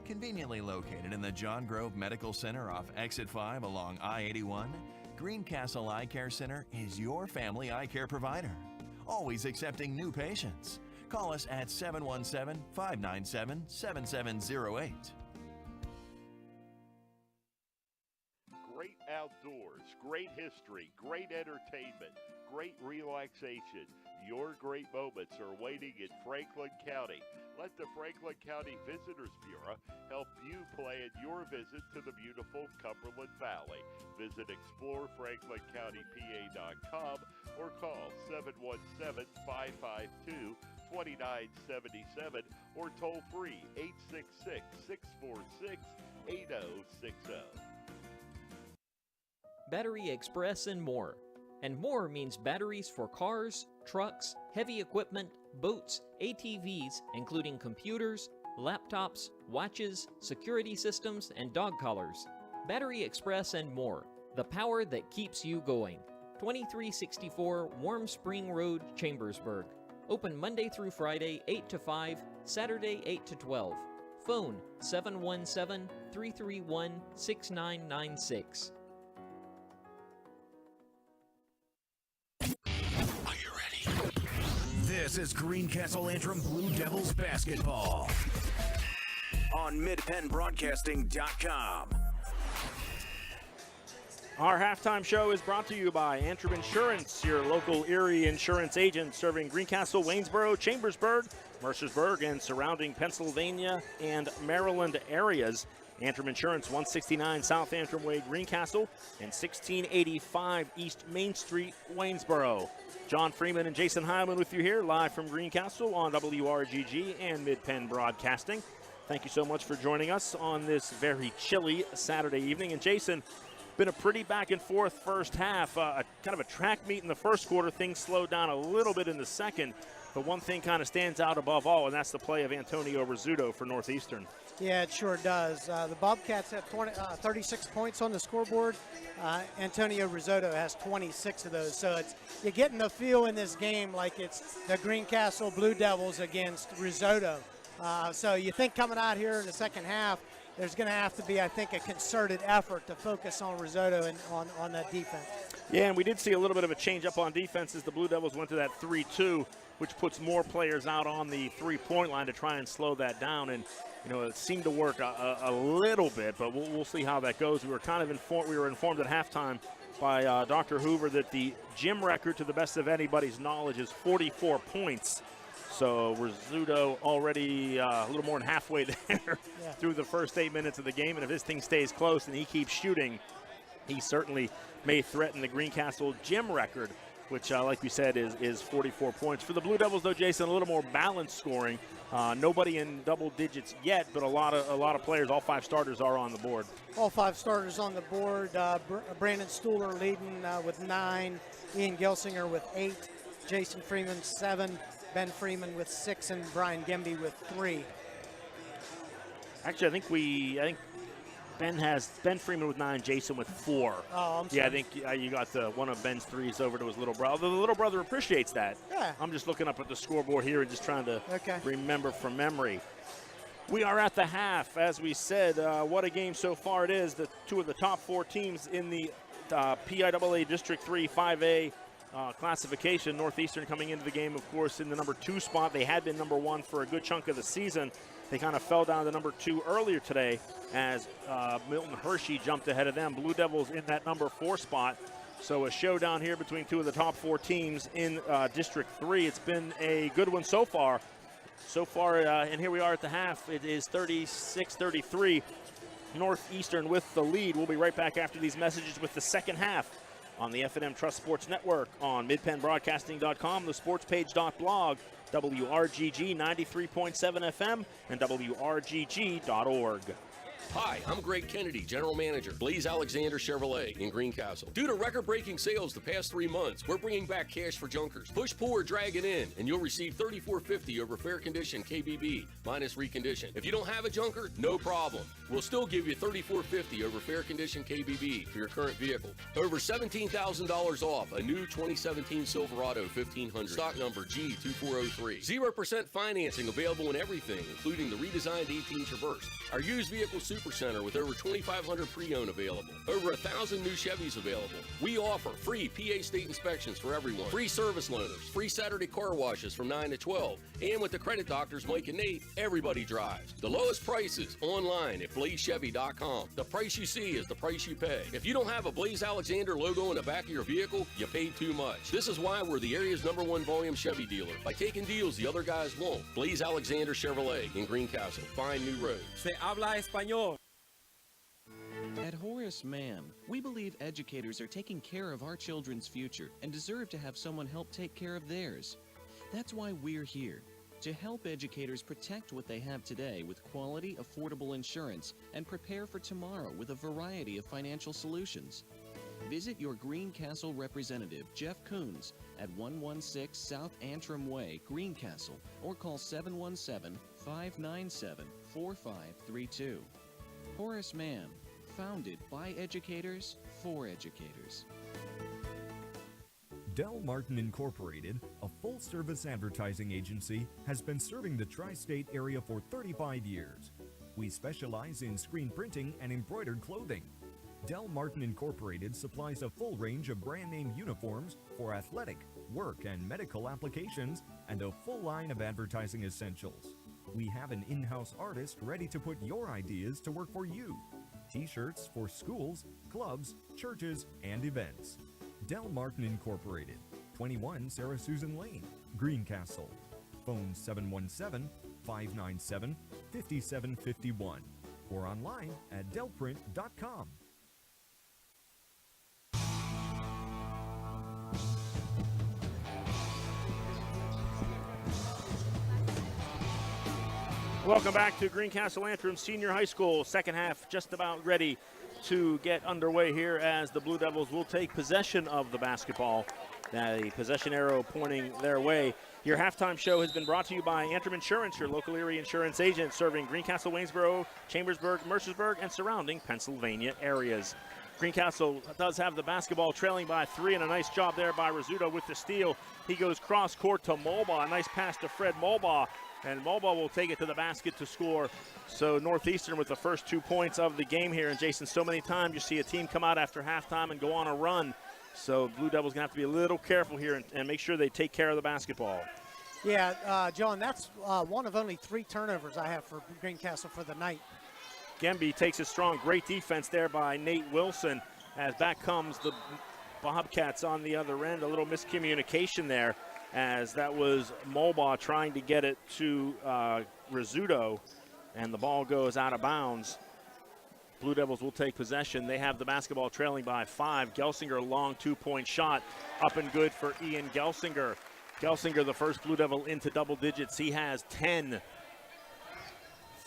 Conveniently located in the John Grove Medical Center off Exit 5 along I-81, Greencastle Eye Care Center is your family eye care provider. Always accepting new patients. Call us at 717-597-7708. Great outdoors, great history, great entertainment, great relaxation. Your great moments are waiting in Franklin County. Let the Franklin County Visitors Bureau help you plan your visit to the beautiful Cumberland Valley. Visit explorefranklincountympa.com or call 717-552-2977 or toll free 866-646-8060. Battery Express and more. And more means batteries for cars, trucks, heavy equipment, boats, ATVs, including computers, laptops, watches, security systems, and dog collars. Battery Express and more. The power that keeps you going. 2364 Warm Spring Road, Chambersburg. Open Monday through Friday, 8 to 5, Saturday, 8 to 12. Phone 717-331-6996. This is Greencastle Antrim Blue Devils basketball on MidPennBroadcasting.com. Our halftime show is brought to you by Antrim Insurance, your local Erie insurance agent serving Greencastle, Waynesboro, Chambersburg, Mercersburg, and surrounding Pennsylvania and Maryland areas. Antrim Insurance, 169 South Antrim Way, Greencastle, and 1685 East Main Street, Waynesboro. John Freeman and Jason Hyman with you here, live from Greencastle on WRGG and Mid-Penn Broadcasting. Thank you so much for joining us on this very chilly Saturday evening. And Jason, been a pretty back and forth first half, kind of a track meet in the first quarter. Things slowed down a little bit in the second, but one thing kind of stands out above all, and that's the play of Antonio Rizzuto for Northeastern. Yeah, it sure does. The Bobcats have 36 points on the scoreboard. Antonio Rizzuto has 26 of those. So you're getting the feel in this game like it's the Greencastle Blue Devils against Rizzuto. So you think coming out here in the second half, there's going to have to be, I think, a concerted effort to focus on Rizzuto and on that defense. Yeah, and we did see a little bit of a change up on defense as the Blue Devils went to that 3-2, which puts more players out on the three-point line to try and slow that down. And it seemed to work a little bit, but we'll see how that goes. We were informed at halftime by Dr. Hoover that the gym record, to the best of anybody's knowledge, is 44 points. So Rizzuto already a little more than halfway there through the first 8 minutes of the game. And if this thing stays close and he keeps shooting, he certainly may threaten the Greencastle gym record, which, like we said, is 44 points. For the Blue Devils, though, Jason, a little more balanced scoring. Nobody in double digits yet, but a lot of players, all five starters are on the board. All five starters on the board. Brandon Stuhler leading with 9, Ian Gelsinger with 8, Jason Freeman 7, Ben Freeman with 6, and Brian Gemby with 3. Actually, I think Ben Freeman with 9, Jason with 4. Oh, I'm sorry. Yeah, I think you got one of Ben's threes over to his little brother. The little brother appreciates that. Yeah. I'm just looking up at the scoreboard here and just trying to remember from memory. We are at the half, as we said. What a game so far it is. The two of the top 4 teams in the PIAA District 3 5A classification. Northeastern coming into the game, of course, in the number 2 spot. They had been number 1 for a good chunk of the season. They kind of fell down to number 2 earlier today as Milton Hershey jumped ahead of them. Blue Devils in that number 4 spot. So a showdown here between two of the top 4 teams in District 3. It's been a good one so far. And here we are at the half. It is 36-33. Northeastern with the lead. We'll be right back after these messages with the second half on the F&M Trust Sports Network, on MidPennBroadcasting.com, the sportspage.blog, WRGG 93.7 FM, and WRGG.org. Hi, I'm Greg Kennedy, General Manager, Blaze Alexander Chevrolet in Greencastle. Due to record-breaking sales the past 3 months, we're bringing back cash for junkers. Push, pull, or drag it in, and you'll receive $34.50 over fair condition KBB minus recondition. If you don't have a junker, no problem. We'll still give you $34.50 over fair condition KBB for your current vehicle. Over $17,000 off a new 2017 Silverado 1500, stock number G2403. 0% financing available in everything, including the redesigned 18 Traverse. Our used vehicle supercenter with over 2,500 pre-owned available. Over 1,000 new Chevys available. We offer free PA state inspections for everyone. Free service loaners. Free Saturday car washes from 9 to 12. And with the credit doctors Mike and Nate, everybody drives. The lowest prices online at blazechevy.com. The price you see is the price you pay. If you don't have a Blaze Alexander logo in the back of your vehicle, you paid too much. This is why we're the area's #1 volume Chevy dealer. By taking deals the other guys won't. Blaze Alexander Chevrolet in Greencastle. Find new roads. Se habla español. At Horace Mann, we believe educators are taking care of our children's future and deserve to have someone help take care of theirs. That's why we're here, to help educators protect what they have today with quality, affordable insurance and prepare for tomorrow with a variety of financial solutions. Visit your Greencastle representative, Jeff Coons, at 116 South Antrim Way, Greencastle, or call 717-597-4532. Horace Mann, founded by educators for educators. Del Martin Incorporated, a full-service advertising agency, has been serving the tri-state area for 35 years. We specialize in screen printing and embroidered clothing. Del Martin Incorporated supplies a full range of brand-name uniforms for athletic, work, and medical applications, and a full line of advertising essentials. We have an in-house artist ready to put your ideas to work for you. T-shirts for schools, clubs, churches, and events. Del Martin Incorporated, 21 Sarah Susan Lane, Greencastle. Phone 717-597-5751 or online at delprint.com. Welcome back to Greencastle Antrim Senior High School. Second half just about ready to get underway here as the Blue Devils will take possession of the basketball. The possession arrow pointing their way. Your halftime show has been brought to you by Antrim Insurance, your local area insurance agent serving Greencastle, Waynesboro, Chambersburg, Mercersburg, and surrounding Pennsylvania areas. Greencastle does have the basketball trailing by 3, and a nice job there by Rizzuto with the steal. He goes cross court to Mulbaugh. A nice pass to Fred Mulbaugh. And Mulbaugh will take it to the basket to score. So Northeastern with the first 2 points of the game here. And Jason, so many times you see a team come out after halftime and go on a run. So Blue Devils going to have to be a little careful here and make sure they take care of the basketball. Yeah, John, that's one of only 3 turnovers I have for Greencastle for the night. Gemby takes a strong, great defense there by Nate Wilson. As back comes the Bobcats on the other end. A little miscommunication there, as that was Mulbaugh trying to get it to Rizzuto, and the ball goes out of bounds. Blue Devils will take possession. They have the basketball trailing by 5. Gelsinger, long 2-point shot, up and good for Ian Gelsinger. Gelsinger, the first Blue Devil into double digits. He has 10.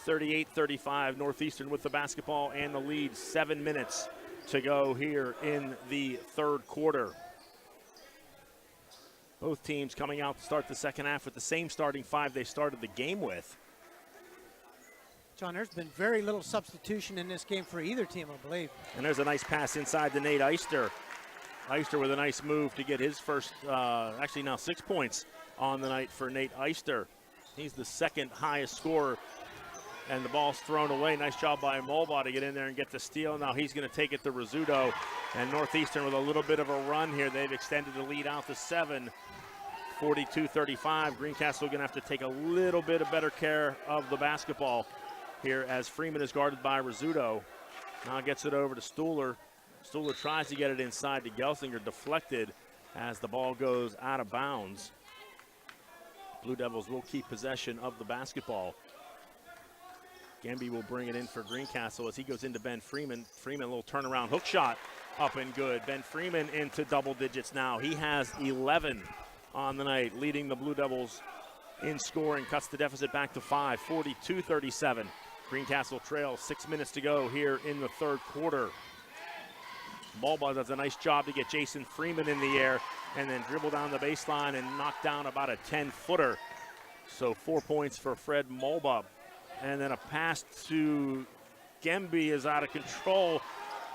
38-35, Northeastern with the basketball and the lead. 7 minutes to go here in the third quarter. Both teams coming out to start the second half with the same starting 5 they started the game with. John, there's been very little substitution in this game for either team, I believe. And there's a nice pass inside to Nate Eister. Eister with a nice move to get his first, actually now 6 points on the night for Nate Eister. He's the second highest scorer, and the ball's thrown away. Nice job by Mulbaugh to get in there and get the steal. Now he's going to take it to Rizzuto, and Northeastern with a little bit of a run here. They've extended the lead out to 7. 42-35. Greencastle going to have to take a little bit of better care of the basketball here as Freeman is guarded by Rizzuto. Now gets it over to Stuhler. Stuhler tries to get it inside to Gelsinger, deflected as the ball goes out of bounds. Blue Devils will keep possession of the basketball. Gemby will bring it in for Greencastle as he goes into Ben Freeman. Freeman, a little turnaround hook shot, up and good. Ben Freeman into double digits now. He has 11 on the night, leading the Blue Devils in scoring, cuts the deficit back to 5, 42-37. Greencastle trails, 6 minutes to go here in the third quarter. Mulba does a nice job to get Jason Freeman in the air and then dribble down the baseline and knock down about a 10-footer. So 4 points for Fred Mulba. And then a pass to Gemby is out of control.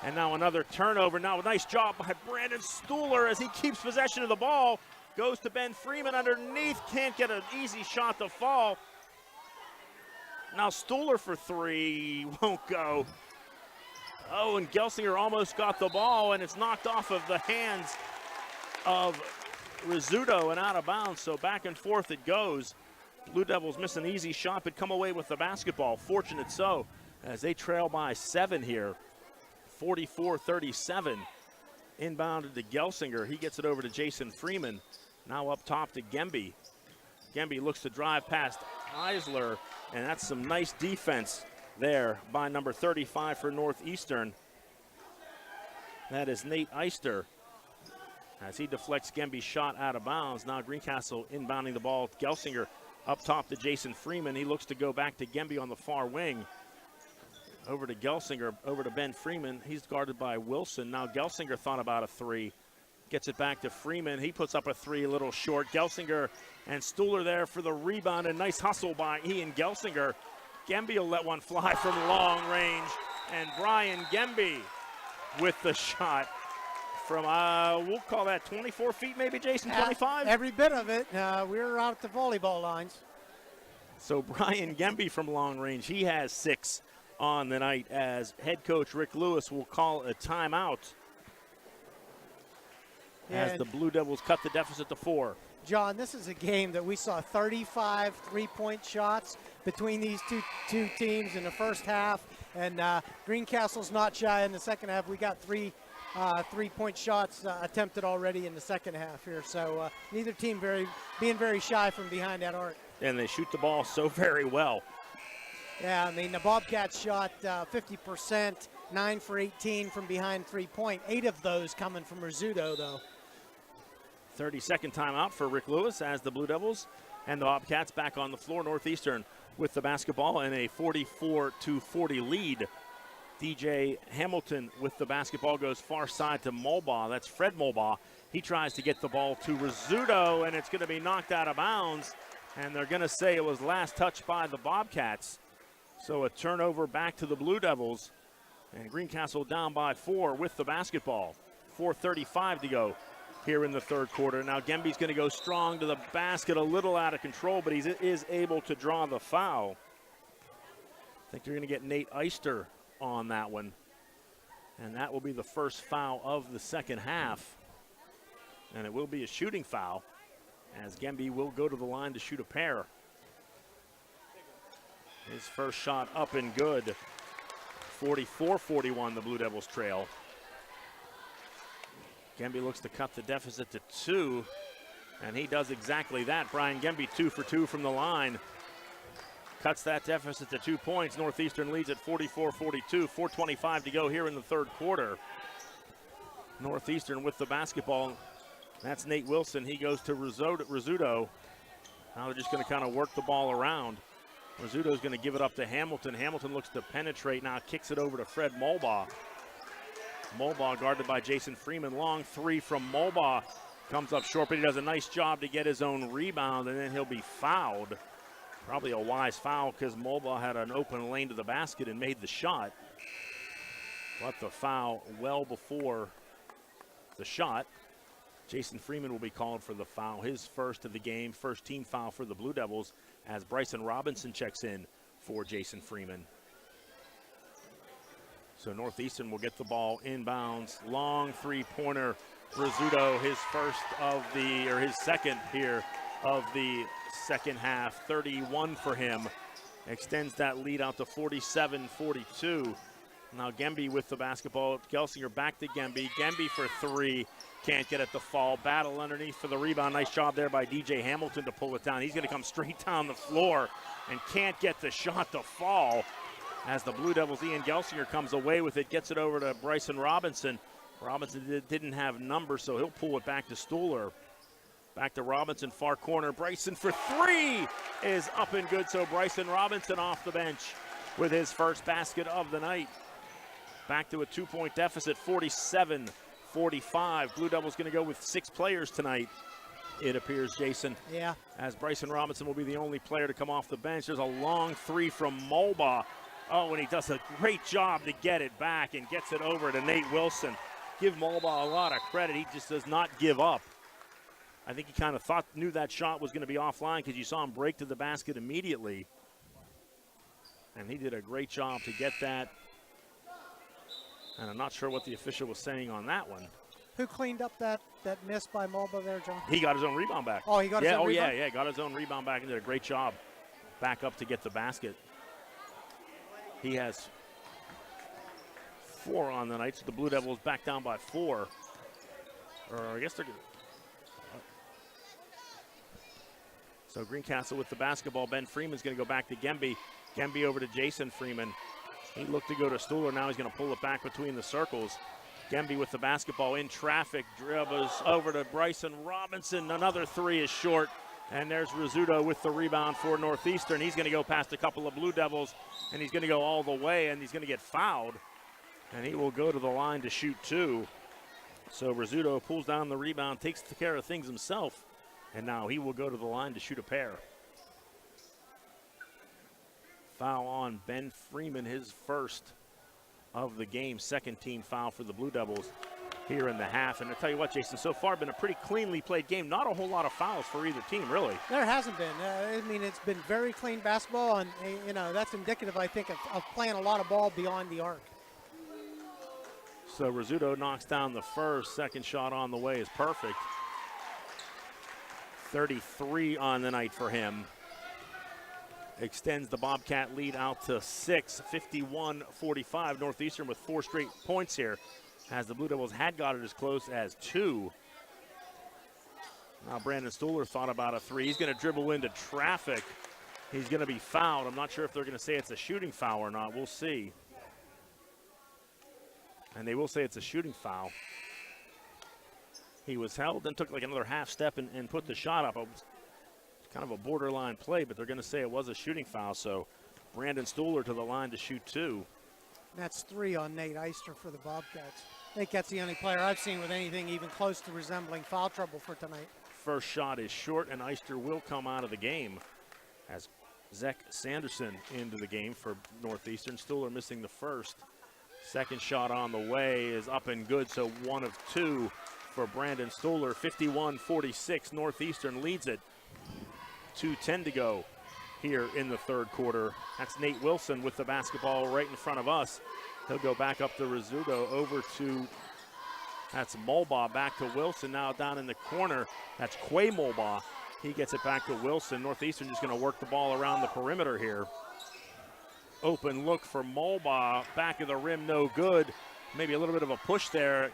And now another turnover. Now a nice job by Brandon Stuhler as he keeps possession of the ball. Goes to Ben Freeman underneath. Can't get an easy shot to fall. Now Stuhler for three. Won't go. Oh, and Gelsinger almost got the ball, and it's knocked off of the hands of Rizzuto and out of bounds. So back and forth it goes. Blue Devils miss an easy shot, but come away with the basketball. Fortunate so, as they trail by 7 here. 44-37. Inbounded to Gelsinger. He gets it over to Jason Freeman. Now up top to Gemby. Gemby looks to drive past Eisler, and that's some nice defense there by number 35 for Northeastern. That is Nate Eister as he deflects Gemby's shot out of bounds. Now Greencastle inbounding the ball. Gelsinger up top to Jason Freeman. He looks to go back to Gemby on the far wing. Over to Gelsinger, over to Ben Freeman. He's guarded by Wilson. Now Gelsinger thought about a three. Gets it back to Freeman. He puts up a three, a little short. Gelsinger and Stuhler there for the rebound. A nice hustle by Ian Gelsinger. Gemby will let one fly from long range. And Brian Gemby with the shot from, we'll call that 24 feet maybe, Jason, 25? Every bit of it. We're out at the volleyball lines. So Brian Gemby from long range, he has 6 on the night as head coach Rick Lewis will call a timeout as the Blue Devils cut the deficit to 4. John, this is a game that we saw 35 three-point shots between these two teams in the first half, and Greencastle's not shy in the second half. We got three-point shots attempted already in the second half here, so neither team being very shy from behind that arc. And they shoot the ball so very well. Yeah, I mean, the Bobcats shot 50%, 9 for 18 from behind three-point. 8 of those coming from Rizzuto, though. 30-second timeout for Rick Lewis as the Blue Devils and the Bobcats back on the floor. Northeastern with the basketball and a 44-40 lead. DJ Hamilton with the basketball goes far side to Mulbaugh. That's Fred Mulbaugh. He tries to get the ball to Rizzuto, and it's going to be knocked out of bounds. And they're going to say it was last touched by the Bobcats. So a turnover back to the Blue Devils. And Greencastle down by 4 with the basketball. 4:35 to go here in the third quarter. Now Gemby's going to go strong to the basket, a little out of control, but he is able to draw the foul. I think you're going to get Nate Eister on that one. And that will be the first foul of the second half. And it will be a shooting foul, as Gemby will go to the line to shoot a pair. His first shot up and good. 44-41, the Blue Devils trail. Gemby looks to cut the deficit to 2, and he does exactly that. Brian Gemby 2 for 2 from the line. Cuts that deficit to 2 points. Northeastern leads at 44-42, 4:25 to go here in the third quarter. Northeastern with the basketball. That's Nate Wilson. He goes to Rizzuto. Now they're just going to kind of work the ball around. Rizzuto's going to give it up to Hamilton. Hamilton looks to penetrate now, kicks it over to Fred Mulbaugh. Mulbaugh guarded by Jason Freeman. Long three from Mulbaugh. Comes up short, but he does a nice job to get his own rebound, and then he'll be fouled. Probably a wise foul because Mulbaugh had an open lane to the basket and made the shot. But the foul well before the shot. Jason Freeman will be called for the foul, his first of the game, first team foul for the Blue Devils, as Bryson Robinson checks in for Jason Freeman. So Northeastern will get the ball inbounds. Long three-pointer. Rizzuto, his second here of the second half. 31 for him. Extends that lead out to 47-42. Now Gemby with the basketball. Gelsinger back to Gemby. Gemby for 3. Can't get it to fall. Battle underneath for the rebound. Nice job there by DJ Hamilton to pull it down. He's going to come straight down the floor and can't get the shot to fall. As the Blue Devils, Ian Gelsinger comes away with it, gets it over to Bryson Robinson. Robinson didn't have numbers, so he'll pull it back to Stuhler. Back to Robinson, far corner. Bryson for 3 is up and good, so Bryson Robinson off the bench with his first basket of the night. Back to a 2-point deficit, 47-45. Blue Devils going to go with 6 players tonight, it appears, Jason. Yeah. As Bryson Robinson will be the only player to come off the bench. There's a long three from Mulbaugh. Oh, and he does a great job to get it back and gets it over to Nate Wilson. Give Mulbaugh a lot of credit. He just does not give up. I think he kind of knew that shot was going to be offline because you saw him break to the basket immediately. And he did a great job to get that. And I'm not sure what the official was saying on that one. Who cleaned up that miss by Mulbaugh there, John? He got his own rebound back. Oh, he got his own rebound? Yeah, got his own rebound back and did a great job back up to get the basket. He has 4 on the night, so the Blue Devils back down by 4. Or I guess they're good. So Greencastle with the basketball. Ben Freeman's going to go back to Gemby. Gemby over to Jason Freeman. He looked to go to Stuhler. Now he's going to pull it back between the circles. Gemby with the basketball in traffic. Dribbles over to Bryson Robinson. Another 3 is short. And there's Rizzuto with the rebound for Northeastern. He's going to go past a couple of Blue Devils, and he's going to go all the way, and he's going to get fouled. And he will go to the line to shoot 2. So Rizzuto pulls down the rebound, takes care of things himself, and now he will go to the line to shoot a pair. Foul on Ben Freeman, his first of the game. Second team foul for the Blue Devils here in the half. And I'll tell you what, Jason, so far been a pretty cleanly played game. Not a whole lot of fouls for either team, really. There hasn't been. I mean, it's been very clean basketball, and, you know, that's indicative, I think, of playing a lot of ball beyond the arc. So Rizzuto knocks down the first. Second shot on the way is perfect. 33 on the night for him. Extends the Bobcat lead out to 6, 51-45. Northeastern with 4 straight points here, as the Blue Devils had got it as close as 2. Now Brandon Stuhler thought about a 3. He's going to dribble into traffic. He's going to be fouled. I'm not sure if they're going to say it's a shooting foul or not. We'll see. And they will say it's a shooting foul. He was held, then took like another half step and put the shot up. It was kind of a borderline play, but they're going to say it was a shooting foul. So Brandon Stuhler to the line to shoot 2. That's 3 on Nate Eister for the Bobcats. I think that's the only player I've seen with anything even close to resembling foul trouble for tonight. First shot is short, and Eister will come out of the game as Zach Sanderson into the game for Northeastern. Stuhler missing the first. Second shot on the way is up and good, so 1 of 2 for Brandon Stuhler. 51-46, Northeastern leads it. 2:10 to go here in the third quarter. That's Nate Wilson with the basketball right in front of us. He'll go back up to Rizzuto, over to, that's Mulbaugh, back to Wilson now down in the corner. That's Quay Mulbaugh. He gets it back to Wilson. Northeastern just going to work the ball around the perimeter here. Open look for Mulbaugh, back of the rim, no good. Maybe a little bit of a push there,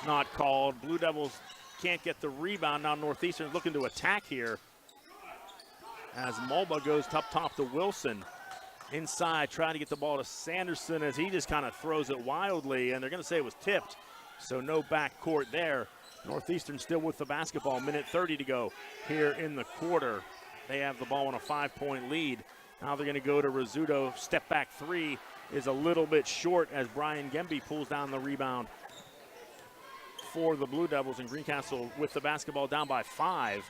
not called. Blue Devils can't get the rebound. Now Northeastern looking to attack here, as Mulbaugh goes top to Wilson. Inside, trying to get the ball to Sanderson as he just kind of throws it wildly, and they're going to say it was tipped, so no backcourt there. Northeastern still with the basketball, minute 30 to go here in the quarter. They have the ball on a 5-point lead. Now they're going to go to Rizzuto. Step back 3 is a little bit short as Brian Gemby pulls down the rebound for the Blue Devils, and Greencastle with the basketball down by 5.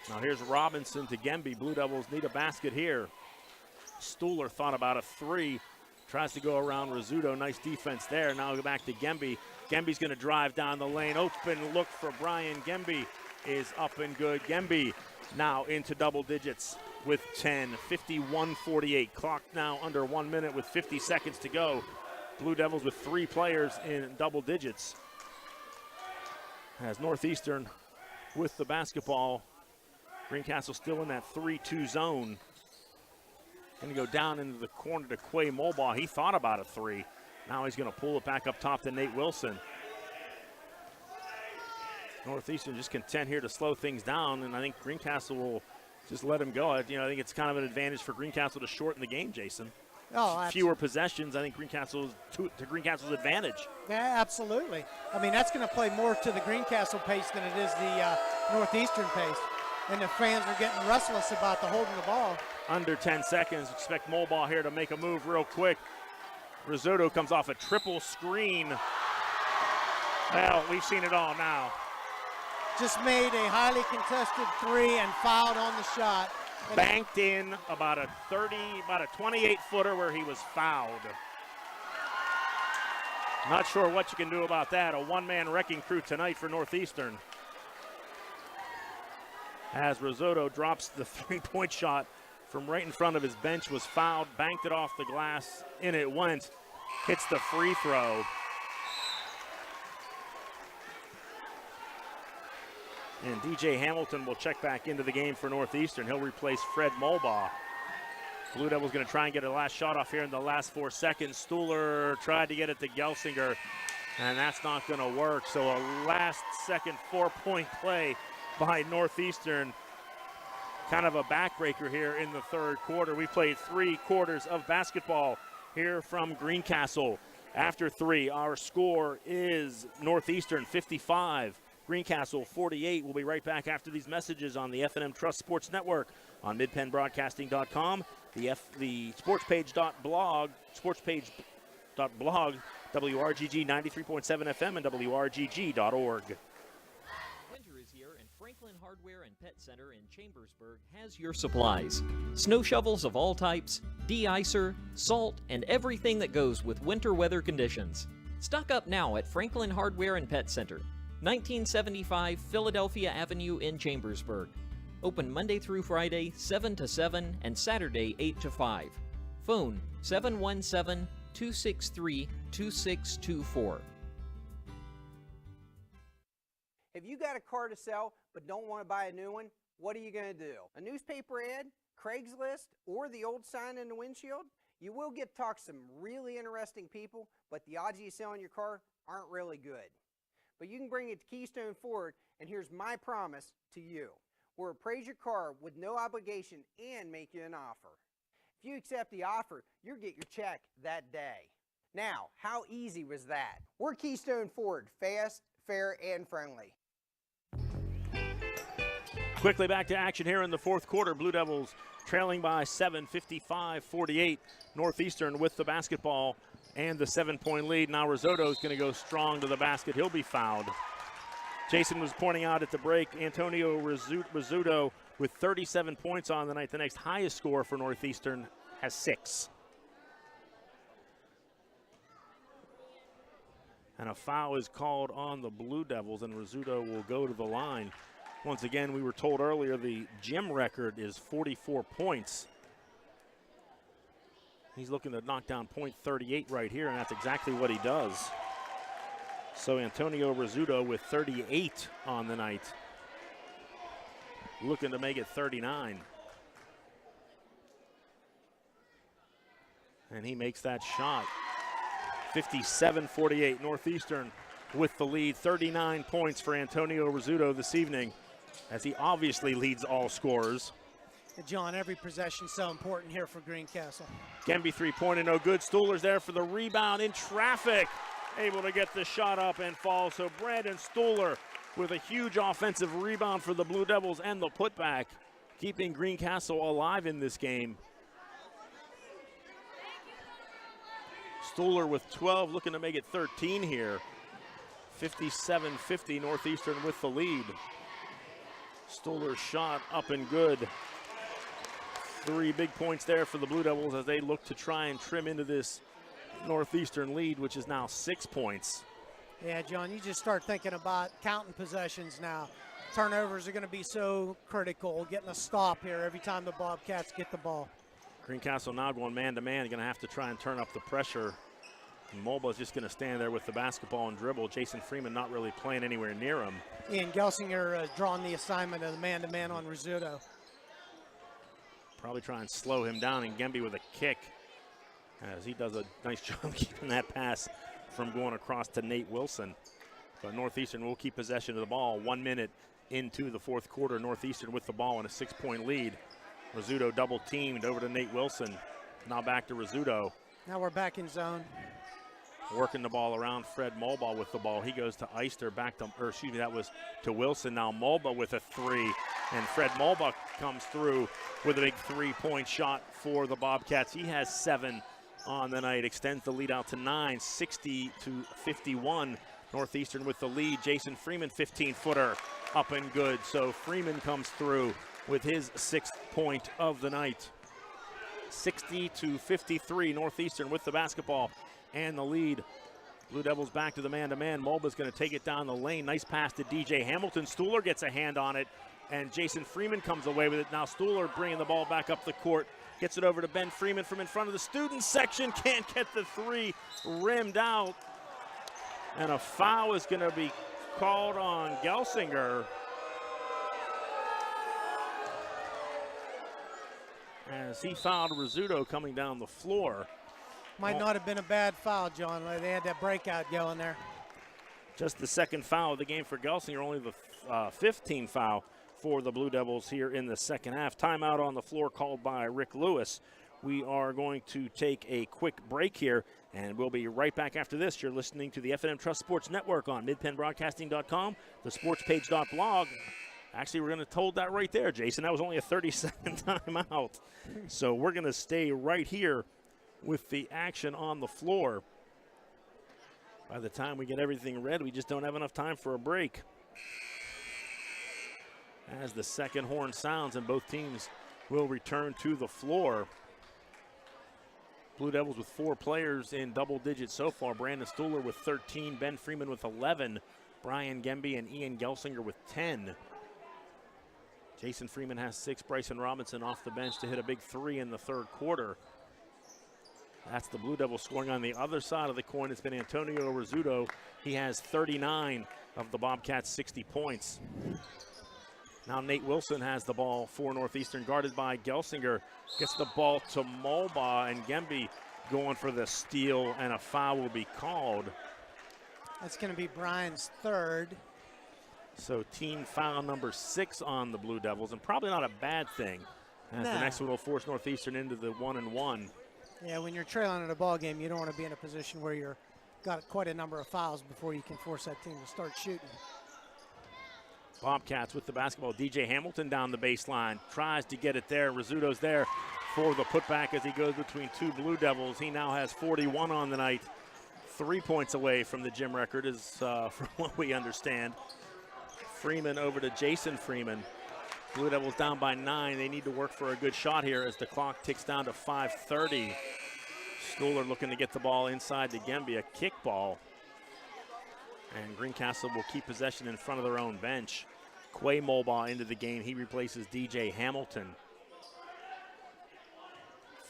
Now here's Robinson to Gemby. Blue Devils need a basket here. Stuhler thought about a 3. Tries to go around Rizzuto. Nice defense there. Now go back to Gemby. Gemby's going to drive down the lane. Open look for Brian Gemby is up and good. Gemby now into double digits with 10. 51-48. Clock now under 1 minute with 50 seconds to go. Blue Devils with 3 players in double digits. As Northeastern with the basketball. Greencastle still in that 3-2 zone. Going to go down into the corner to Quay Mulbaugh. He thought about a 3. Now he's going to pull it back up top to Nate Wilson. Northeastern just content here to slow things down, and I think Greencastle will just let him go. I think it's kind of an advantage for Greencastle to shorten the game, Jason. Oh, fewer possessions, I think Greencastle to Greencastle's advantage. Yeah, absolutely. I mean, that's going to play more to the Greencastle pace than it is the Northeastern pace. and the fans are getting restless about the holding the ball. Under 10 seconds. Expect Mulbaugh here to make a move real quick. Risotto comes off a triple screen. Well, we've seen it all now. Just made a highly contested three and fouled on the shot. Banked in about a 28-footer where he was fouled. Not sure what you can do about that. A one-man wrecking crew tonight for Northeastern. As Risotto drops the three-point shot from right in front of his bench, was fouled, banked it off the glass, in it went, hits the free throw. And DJ Hamilton will check back into the game for Northeastern. He'll replace Fred Mulbaugh. Blue Devils going to try and get a last shot off here in the last 4 seconds. Stuhler tried to get it to Gelsinger, and that's not going to work. So a last-second 4-point play by Northeastern. Kind of a backbreaker here in the third quarter. We played 3 quarters of basketball here from Greencastle. After 3, our score is Northeastern 55, Greencastle 48. We'll be right back after these messages on the F&M Trust Sports Network on midpennbroadcasting.com, the sportspage.blog, WRGG 93.7 FM, and WRGG.org. Franklin Hardware and Pet Center in Chambersburg has your supplies. Snow shovels of all types, de-icer, salt, and everything that goes with winter weather conditions. Stock up now at Franklin Hardware and Pet Center, 1975 Philadelphia Avenue in Chambersburg. Open Monday through Friday, 7 to 7, and Saturday, 8 to 5. Phone 717-263-2624. If you got a car to sell but don't want to buy a new one, what are you going to do? A newspaper ad, Craigslist, or the old sign in the windshield? You will get to talk to some really interesting people, but the odds of you selling your car aren't really good. But you can bring it to Keystone Ford, and here's my promise to you. We'll appraise your car with no obligation and make you an offer. If you accept the offer, you'll get your check that day. Now, how easy was that? We're Keystone Ford, fast, fair, and friendly. Quickly back to action here in the fourth quarter. Blue Devils trailing by 7, 55-48. Northeastern with the basketball and the 7-point lead. Now Risotto is going to go strong to the basket. He'll be fouled. Jason was pointing out at the break, Antonio Risotto with 37 points on the night. The next highest score for Northeastern has 6. And a foul is called on the Blue Devils, and Risotto will go to the line. Once again, we were told earlier the gym record is 44 points. He's looking to knock down point 38 right here, and that's exactly what he does. So Antonio Risotto with 38 on the night, looking to make it 39. And he makes that shot. 57-48, Northeastern with the lead. 39 points for Antonio Risotto this evening, as he obviously leads all scorers. John, every possession so important here for Greencastle. Gemby three-pointer, no good. Stuhler's there for the rebound in traffic. Able to get the shot up and fall. So Brandon Stuhler with a huge offensive rebound for the Blue Devils and the putback, keeping Greencastle alive in this game. Stuhler with 12, looking to make it 13 here. 57-50, Northeastern with the lead. Stuhler's shot up and good. 3 big points there for the Blue Devils as they look to try and trim into this Northeastern lead, which is now 6 points. Yeah, John, you just start thinking about counting possessions now. Turnovers are going to be so critical, getting a stop here every time the Bobcats get the ball. Greencastle now going man-to-man, going to have to try and turn up the pressure. Mulbaugh is just going to stand there with the basketball and dribble. Jason Freeman not really playing anywhere near him. Ian Gelsinger drawing the assignment of the man-to-man on Risotto. Probably try and slow him down, and Gemby with a kick, as he does a nice job keeping that pass from going across to Nate Wilson. But Northeastern will keep possession of the ball. 1 minute into the fourth quarter, Northeastern with the ball in a 6-point lead. Risotto double teamed over to Nate Wilson. Now back to Risotto. Now we're back in zone. Working the ball around. Fred Mulbaugh with the ball. He goes to Eister, back to, or excuse me, that was to Wilson. Now Mulbaugh with a 3. And Fred Mulbuck comes through with a big three-point shot for the Bobcats. He has 7 on the night, extends the lead out to 9, 60-51. Northeastern with the lead. Jason Freeman, 15-footer, up and good. So Freeman comes through with his 6th point of the night. 60-53, Northeastern with the basketball and the lead. Blue Devils back to the man-to-man. Mulba's going to take it down the lane. Nice pass to DJ Hamilton. Stuhler gets a hand on it, and Jason Freeman comes away with it. Now Stuhler bringing the ball back up the court. Gets it over to Ben Freeman from in front of the student section. Can't get the three. Rimmed out. And a foul is going to be called on Gelsinger. As he fouled Rizzuto coming down the floor. Might not have been a bad foul, John. They had that breakout going there. Just the 2nd foul of the game for Gelsinger, only the 15th foul for the Blue Devils here in the second half. Timeout on the floor called by Rick Lewis. We are going to take a quick break here, and we'll be right back after this. You're listening to the F&M Trust Sports Network on midpenbroadcasting.com, the sportspage.blog. Actually, we're going to hold that right there, Jason. That was only a 30-second timeout. So we're going to stay right here with the action on the floor. By the time we get everything ready, we just don't have enough time for a break. As the second horn sounds and both teams will return to the floor. Blue Devils with 4 players in double digits so far. Brandon Stuhler with 13, Ben Freeman with 11, Brian Gemby and Ian Gelsinger with 10. Jason Freeman has 6, Bryson Robinson off the bench to hit a big 3 in the 3rd quarter. That's the Blue Devils scoring. On the other side of the coin, it's been Antonio Rizzuto. He has 39 of the Bobcats' 60 points. Now Nate Wilson has the ball for Northeastern, guarded by Gelsinger. Gets the ball to Mulba, and Gemby going for the steal, and a foul will be called. That's going to be Brian's 3rd. So team foul number 6 on the Blue Devils, and probably not a bad thing, as the next one will force Northeastern into the 1-and-1. Yeah, when you're trailing in a ball game, you don't want to be in a position where you're got quite a number of fouls before you can force that team to start shooting. Bobcats with the basketball. DJ Hamilton down the baseline, tries to get it there. Rizzuto's there for the putback as he goes between 2 Blue Devils. He now has 41 on the night. 3 points away from the gym record is from what we understand. Freeman over to Jason Freeman. Blue Devils down by 9. They need to work for a good shot here as the clock ticks down to 5:30. Stuhler looking to get the ball inside to Gemby, a kick ball. And Greencastle will keep possession in front of their own bench. Quay Mulbaugh into the game. He replaces DJ Hamilton.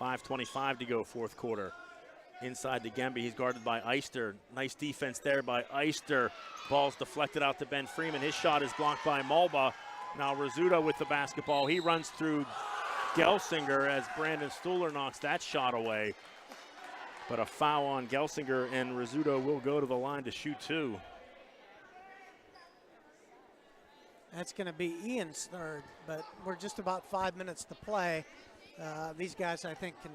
5:25 to go, 4th quarter. Inside to Gemby. He's guarded by Eister. Nice defense there by Eister. Ball's deflected out to Ben Freeman. His shot is blocked by Mulbaugh. Now Rizzuto with the basketball. He runs through Gelsinger as Brandon Stuhler knocks that shot away. But a foul on Gelsinger, and Rizzuto will go to the line to shoot 2. That's going to be Ian's 3rd, but we're just about 5 minutes to play. These guys, I think, can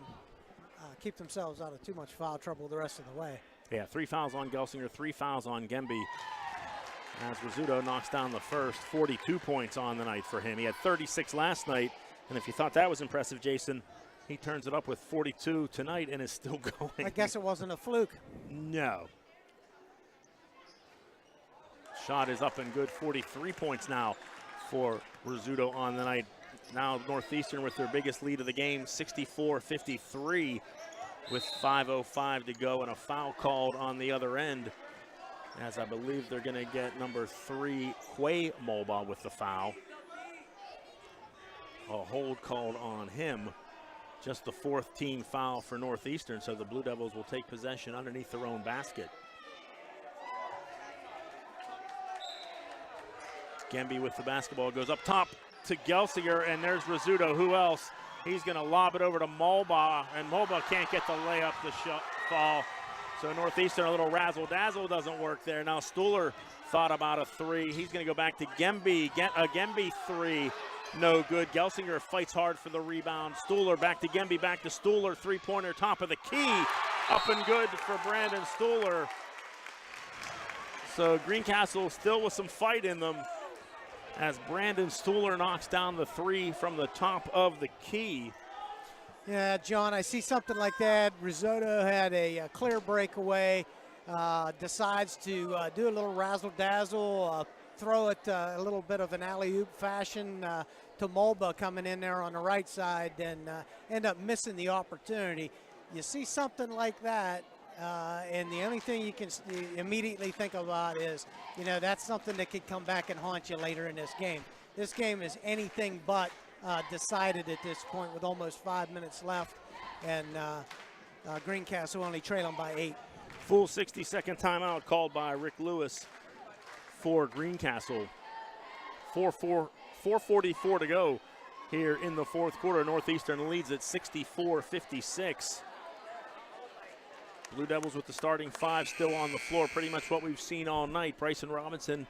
keep themselves out of too much foul trouble the rest of the way. Yeah, 3 fouls on Gelsinger, 3 fouls on Gemby. As Rizzuto knocks down the first, 42 points on the night for him. He had 36 last night, and if you thought that was impressive, Jason, he turns it up with 42 tonight and is still going. I guess it wasn't a fluke. No. Shot is up and good, 43 points now for Rizzuto on the night. Now Northeastern with their biggest lead of the game, 64-53 with 5:05 to go, and a foul called on the other end, as I believe they're going to get number 3, Quay Mulbaugh, with the foul. A hold called on him. Just the 4th team foul for Northeastern, so the Blue Devils will take possession underneath their own basket. Gemby with the basketball, goes up top to Gelsinger, and there's Rizzuto. Who else? He's going to lob it over to Mulbaugh, and Mulbaugh can't get the layup to fall. So Northeastern, a little razzle-dazzle doesn't work there. Now Stuhler thought about a 3. He's going to go back to Gemby. A Gemby 3, no good. Gelsinger fights hard for the rebound. Stuhler back to Gemby, back to Stuhler. 3-pointer, top of the key. Up and good for Brandon Stuhler. So Greencastle still with some fight in them. as Brandon Stuhler knocks down the three from the top of the key. Yeah, John, I see something like that. Risotto had a clear breakaway, decides to do a little razzle-dazzle, throw it a little bit of an alley-oop fashion to Mulba coming in there on the right side, and end up missing the opportunity. You see something like that, and the only thing you can immediately think about is, that's something that could come back and haunt you later in this game. This game is anything but decided at this point with almost 5 minutes left, and Greencastle only trailing by 8. Full 60-second timeout called by Rick Lewis for Greencastle. 4:44 to go here in the fourth quarter. Northeastern leads at 64-56. Blue Devils with the starting five still on the floor, pretty much what we've seen all night. Bryson Robinson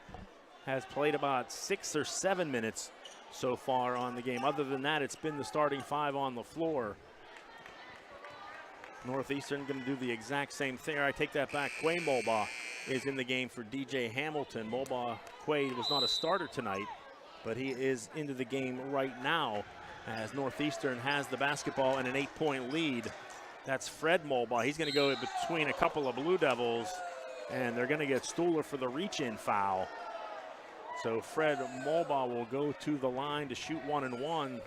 has played about 6 or 7 minutes so far on the game. Other than that, it's been the starting five on the floor. Northeastern going to do the exact same thing. I take that back. Quay Mulba is in the game for DJ Hamilton. Quay was not a starter tonight, but he is into the game right now as Northeastern has the basketball and an 8-point lead. That's Fred Mulba. He's going to go between a couple of Blue Devils, and they're going to get Stuhler for the reach-in foul. So Fred Mulba will go to the line to shoot 1-and-1.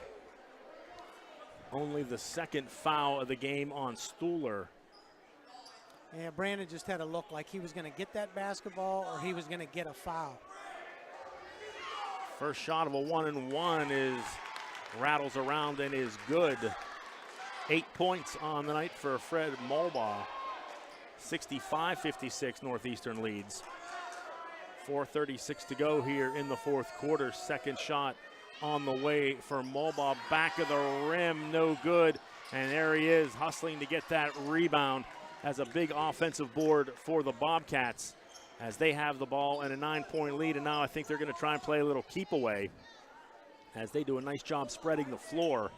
Only the second foul of the game on Stuhler. Yeah, Brandon just had a look like he was going to get that basketball or he was going to get a foul. First shot of a 1-and-1 rattles around and is good. 8 points on the night for Fred Mulba. 65-56 Northeastern leads. 4:36 to go here in the fourth quarter. Second shot on the way for Mulba. Back of the rim, no good. And there he is, hustling to get that rebound as a big offensive board for the Bobcats as they have the ball and a 9-point lead. And now I think they're going to try and play a little keep away as they do a nice job spreading the floor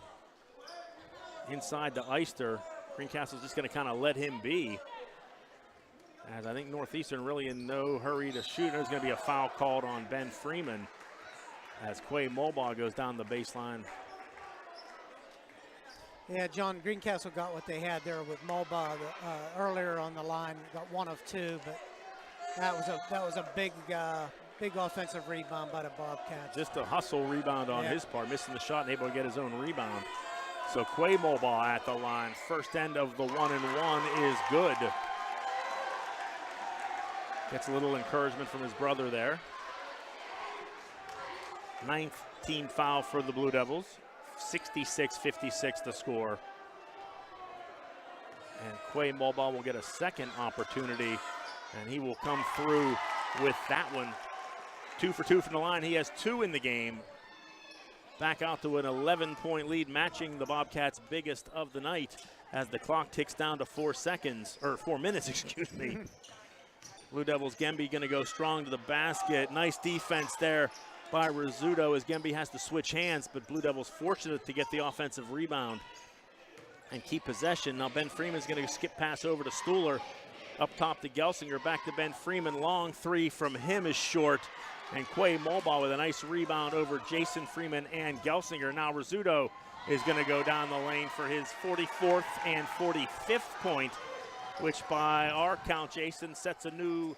inside to Eister. Greencastle's just going to kind of let him be, as I think Northeastern really in no hurry to shoot. There's going to be a foul called on Ben Freeman as Quay Mulba goes down the baseline. Yeah, John, Greencastle got what they had there with Mulba earlier on the line. Got 1 of 2, but that was a big offensive rebound by the Bobcats. Just a hustle rebound on his part, missing the shot and able to get his own rebound. So Quay Mulba at the line. First end of the 1-and-1 is good. Gets a little encouragement from his brother there. 9th team foul for the Blue Devils. 66-56 the score. And Quay Mulba will get a second opportunity, and he will come through with that one. 2 for 2 from the line. He has 2 in the game. Back out to an 11-point lead, matching the Bobcats' biggest of the night as the clock ticks down to 4 minutes, excuse me. Blue Devils, Gemby going to go strong to the basket. Nice defense there by Rizzuto as Gemby has to switch hands, but Blue Devils fortunate to get the offensive rebound and keep possession. Now Ben Freeman's going to skip pass over to Stuhler. Up top to Gelsinger, back to Ben Freeman. Long three from him is short. And Quay Mulba with a nice rebound over Jason Freeman and Gelsinger. Now Rizzuto is going to go down the lane for his 44th and 45th point, which by our count, Jason, sets a new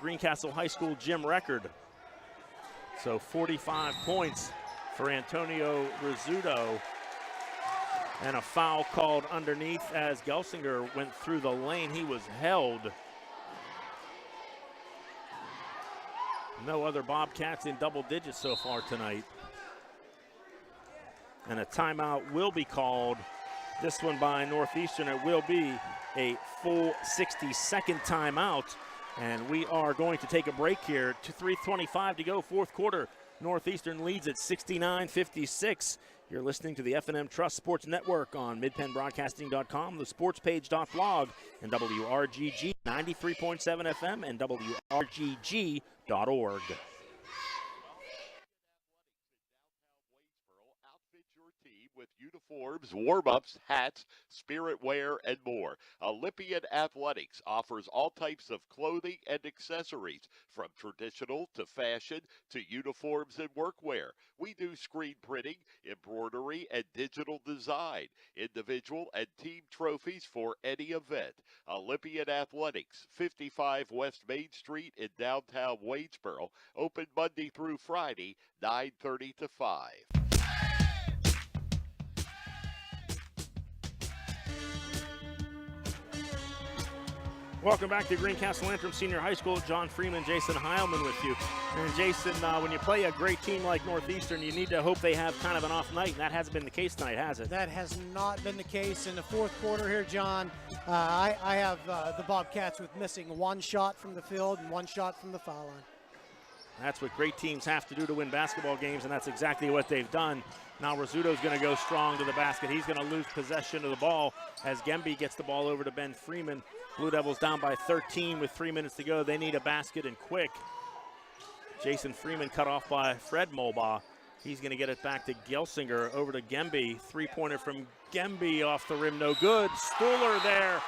Greencastle High School gym record. So 45 points for Antonio Rizzuto. And a foul called underneath as Gelsinger went through the lane. He was held. No other Bobcats in double digits so far tonight. And a timeout will be called. This one by Northeastern. It will be a full 60-second timeout. And we are going to take a break here. 3:25 to go, fourth quarter. Northeastern leads at 69-56. You're listening to the F&M Trust Sports Network on midpennbroadcasting.com, the sportspage.blog, and WRGG 93.7 FM and WRGG.org. your team with uniforms, warm-ups, hats, spirit wear, and more. Olympian Athletics offers all types of clothing and accessories, from traditional to fashion to uniforms and workwear. We do screen printing, embroidery, and digital design, individual and team trophies for any event. Olympian Athletics, 55 West Main Street in downtown Waynesboro, open Monday through Friday, 9:30 to 5. Welcome back to Greencastle Antrim Senior High School. John Freeman, Jason Heilman with you. And Jason, when you play a great team like Northeastern, you need to hope they have kind of an off night, and that hasn't been the case tonight, has it? That has not been the case in the fourth quarter here, John. I have the Bobcats with missing one shot from the field and one shot from the foul line. That's what great teams have to do to win basketball games, and that's exactly what they've done. Now Rizzuto's going to go strong to the basket. He's going to lose possession of the ball as Gemby gets the ball over to Ben Freeman. Blue Devils down by 13 with 3 minutes to go. They need a basket and quick. Jason Freeman cut off by Fred Mulbaugh. He's going to get it back to Gelsinger, over to Gemby. Three-pointer from Gemby off the rim, no good. Stuhler there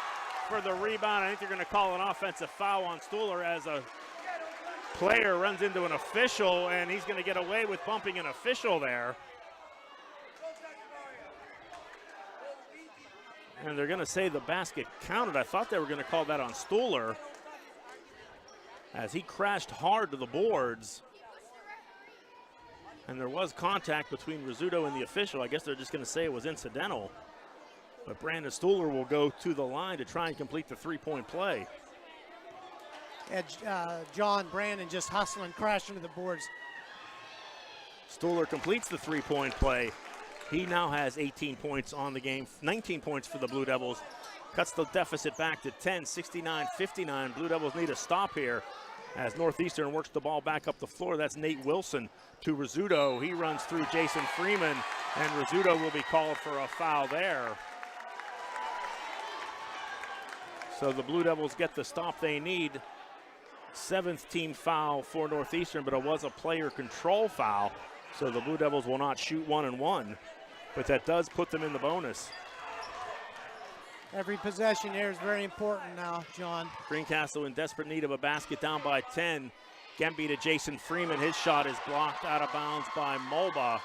for the rebound. I think they're going to call an offensive foul on Stuhler as a player runs into an official, and he's going to get away with bumping an official there. And they're going to say the basket counted. I thought they were going to call that on Stuhler as he crashed hard to the boards. And there was contact between Rizzuto and the official. I guess they're just going to say it was incidental. But Brandon Stuhler will go to the line to try and complete the three-point play. John Brandon just hustling, crashing to the boards. Stuhler completes the three-point play. He now has 18 points on the game, 19 points for the Blue Devils. Cuts the deficit back to 10, 69-59. Blue Devils need a stop here as Northeastern works the ball back up the floor. That's Nate Wilson to Rizzuto. He runs through Jason Freeman, and Rizzuto will be called for a foul there. So the Blue Devils get the stop they need. 7th team foul for Northeastern, but it was a player control foul. So the Blue Devils will not shoot 1-and-1, but that does put them in the bonus. Every possession here is very important now, John. Greencastle in desperate need of a basket, down by 10. Gemby to Jason Freeman. His shot is blocked out of bounds by Mulbaugh.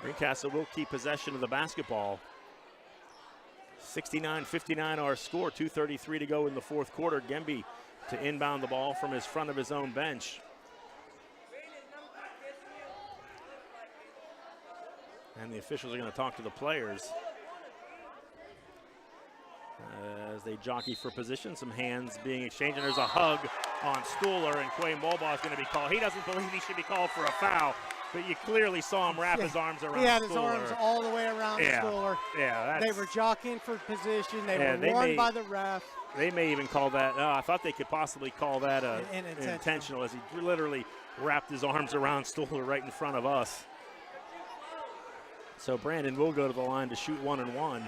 Greencastle will keep possession of the basketball. 69-59 our score, 2:33 to go in the fourth quarter. Gemby to inbound the ball from his front of his own bench. And the officials are going to talk to the players as they jockey for position. Some hands being exchanged, and there's a hug on Stuhler, and Quay Mulbaugh is going to be called. He doesn't believe he should be called for a foul, but you clearly saw him wrap his arms around Stuhler. He had his arms all the way around Stuhler. Yeah, they were jockeying for position. They were warned by the ref. They may even call that, I thought they could possibly call that intentional, as he literally wrapped his arms around Stuhler right in front of us. So Brandon will go to the line to shoot 1-and-1.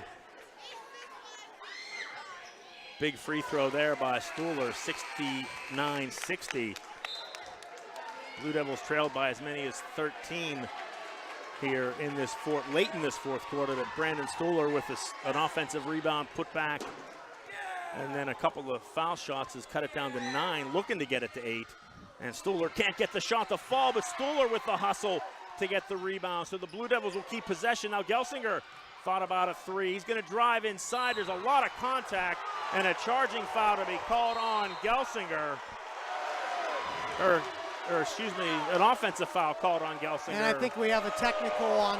Big free throw there by Stuhler, 69-60. Blue Devils trailed by as many as 13 here in this late in this fourth quarter, but Brandon Stuhler with an offensive rebound put back, and then a couple of foul shots has cut it down to 9, looking to get it to 8. And Stuhler can't get the shot to fall, but Stuhler with the hustle to get the rebound. So the Blue Devils will keep possession. Now Gelsinger thought about a three. He's going to drive inside. There's a lot of contact and a charging foul to be called on Gelsinger. Or excuse me, an offensive foul called on Gelsinger. And I think we have a technical on,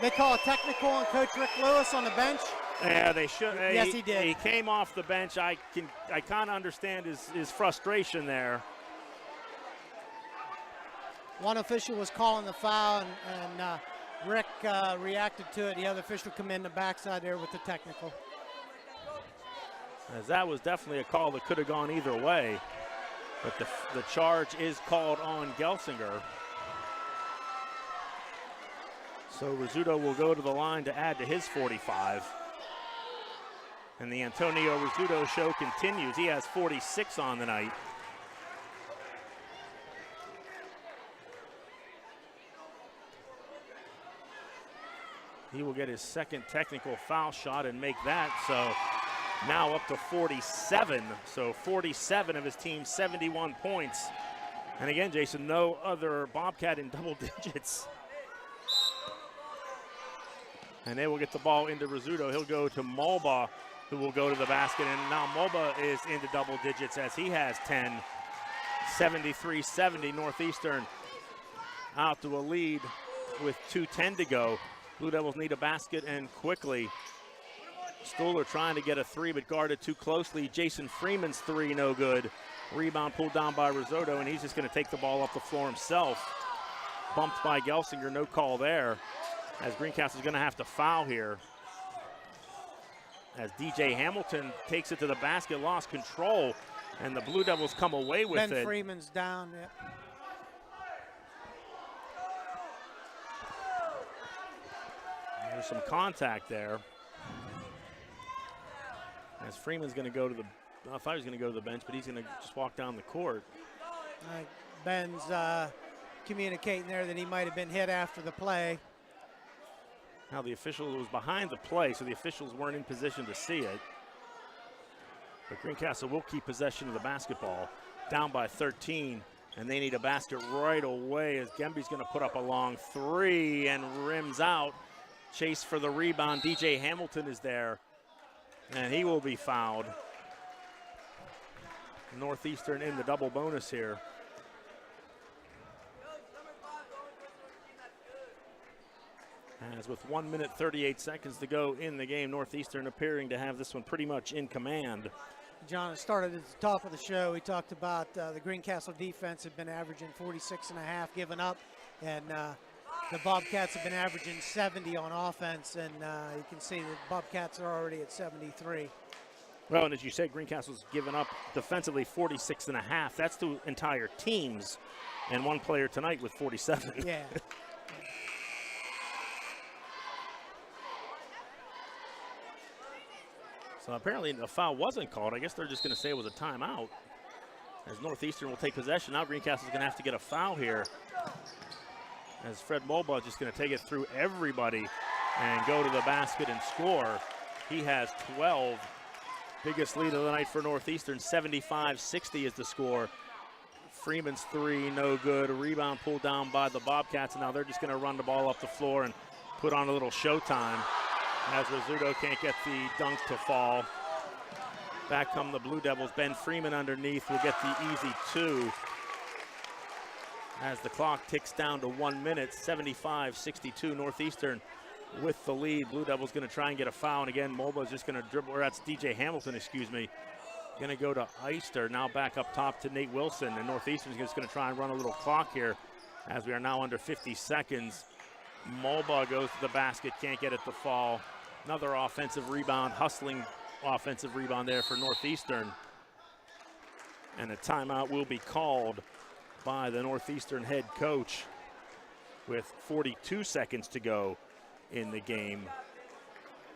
they call a technical on Coach Rick Lewis on the bench. Yeah, they should. Yes, he did. He came off the bench. I kind of understand his frustration there. One official was calling the foul, and Rick reacted to it. The other official come in the backside there with the technical. As that was definitely a call that could have gone either way. But the charge is called on Gelsinger. So Rizzuto will go to the line to add to his 45. And the Antonio Rizzuto show continues. He has 46 on the night. He will get his second technical foul shot and make that. So now up to 47. So 47 of his team's 71 points. And again, Jason, no other Bobcat in double digits. And they will get the ball into Rizzuto. He'll go to Mulba, who will go to the basket. And now Mulba is into double digits as he has 10. 73-70, Northeastern out to a lead with 2:10 to go. Blue Devils need a basket and quickly. Stoller trying to get a three, but guarded too closely. Jason Freeman's three, no good. Rebound pulled down by Risotto, and he's just going to take the ball off the floor himself. Bumped by Gelsinger, no call there. As Greencastle's going to have to foul here. As DJ Hamilton takes it to the basket, lost control, and the Blue Devils come away with it. Ben Freeman's down. Yep. There's some contact there. As Freeman's going to go to the, I thought he was going to go to the bench, but he's going to just walk down the court. Ben's communicating there that he might have been hit after the play. Now the official was behind the play, so the officials weren't in position to see it. But Greencastle will keep possession of the basketball, down by 13, and they need a basket right away as Gemby's going to put up a long three and rims out. Chase for the rebound. DJ Hamilton is there, and he will be fouled. Northeastern in the double bonus here. As with 1 minute 38 seconds to go in the game, Northeastern appearing to have this one pretty much in command. John, it started at the top of the show. We talked about the Greencastle defense had been averaging 46.5 given up, and the Bobcats have been averaging 70 on offense, and you can see the Bobcats are already at 73. Well, and as you said, Greencastle's given up defensively 46.5. That's the entire teams, and one player tonight with 47. Yeah. So apparently the foul wasn't called. I guess they're just going to say it was a timeout. As Northeastern will take possession. Now Greencastle's going to have to get a foul here. As Fred Mulba just going to take it through everybody and go to the basket and score. He has 12. Biggest lead of the night for Northeastern. 75-60 is the score. Freeman's three, no good. A rebound pulled down by the Bobcats, and now they're just going to run the ball up the floor and put on a little showtime. As Rizzuto can't get the dunk to fall. Back come the Blue Devils. Ben Freeman underneath will get the easy two. As the clock ticks down to 1 minute, 75-62, Northeastern with the lead. Blue Devils going to try and get a foul, and again, Mulba is just going to dribble, or that's DJ Hamilton, excuse me. Going to go to Eister, now back up top to Nate Wilson, and Northeastern is just going to try and run a little clock here as we are now under 50 seconds. Mulba goes to the basket, can't get it to fall. Another offensive rebound, hustling offensive rebound there for Northeastern. And a timeout will be called by the Northeastern head coach with 42 seconds to go in the game.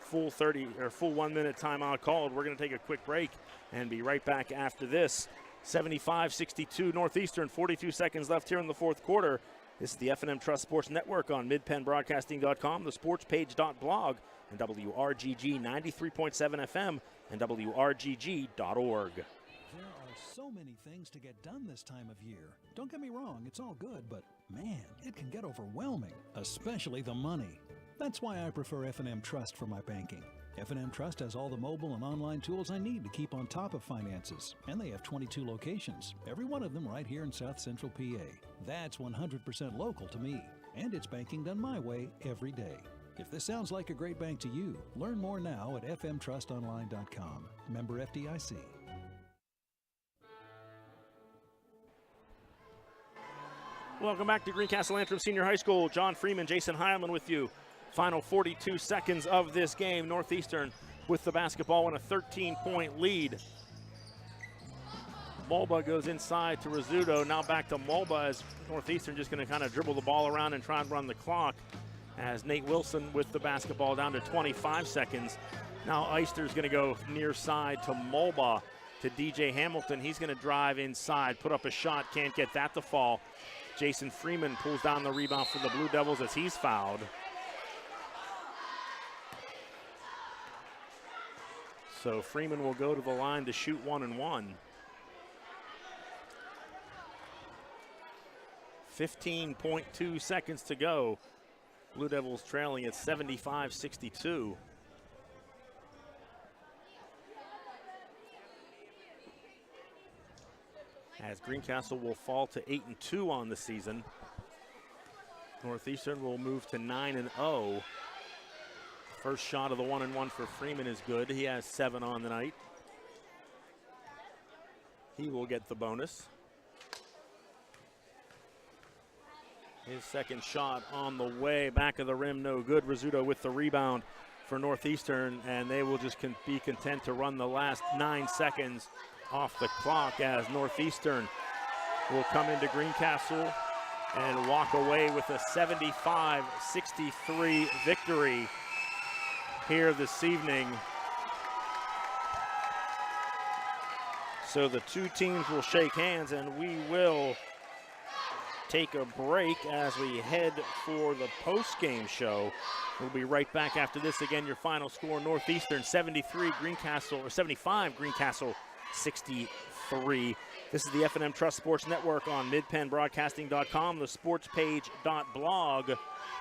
Full 1 minute timeout called. We're going to take a quick break and be right back after this. 75-62 Northeastern, 42 seconds left here in the fourth quarter. This is the F&M Trust Sports Network on midpennbroadcasting.com, the sportspage.blog, and WRGG 93.7 FM and WRGG.org. There are so many things to get done this time of year. Don't get me wrong, it's all good, but man, it can get overwhelming, especially the money. That's why I prefer F&M Trust for my banking. F&M Trust has all the mobile and online tools I need to keep on top of finances, and they have 22 locations, every one of them right here in South Central PA. That's 100% local to me, and it's banking done my way every day. If this sounds like a great bank to you, learn more now at fmtrustonline.com. Member FDIC. Welcome back to Greencastle Antrim Senior High School. John Freeman, Jason Heilman with you. Final 42 seconds of this game. Northeastern with the basketball in a 13-point lead. Mulba goes inside to Rizzuto. Now back to Mulba as Northeastern just going to kind of dribble the ball around and try and run the clock. As Nate Wilson with the basketball down to 25 seconds. Now Eister's going to go near side to Mulba to DJ Hamilton. He's going to drive inside, put up a shot, can't get that to fall. Jason Freeman pulls down the rebound for the Blue Devils as he's fouled. So Freeman will go to the line to shoot 1-1. 15.2 seconds to go. Blue Devils trailing at 75-62. As Greencastle will fall to 8-2 on the season. Northeastern will move to 9-0. First shot of the 1-1 for Freeman is good. He has 7 on the night. He will get the bonus. His second shot on the way, back of the rim, no good. Rizzuto with the rebound for Northeastern, and they will just be content to run the last 9 seconds off the clock as Northeastern will come into Greencastle and walk away with a 75-63 victory here this evening. So the two teams will shake hands, and we will take a break as we head for the post-game show. We'll be right back after this. Again, your final score: Northeastern 73, Greencastle, or 75, Greencastle 63. This is the F&M Trust Sports Network on midpenbroadcasting.com, the sportspage.blog,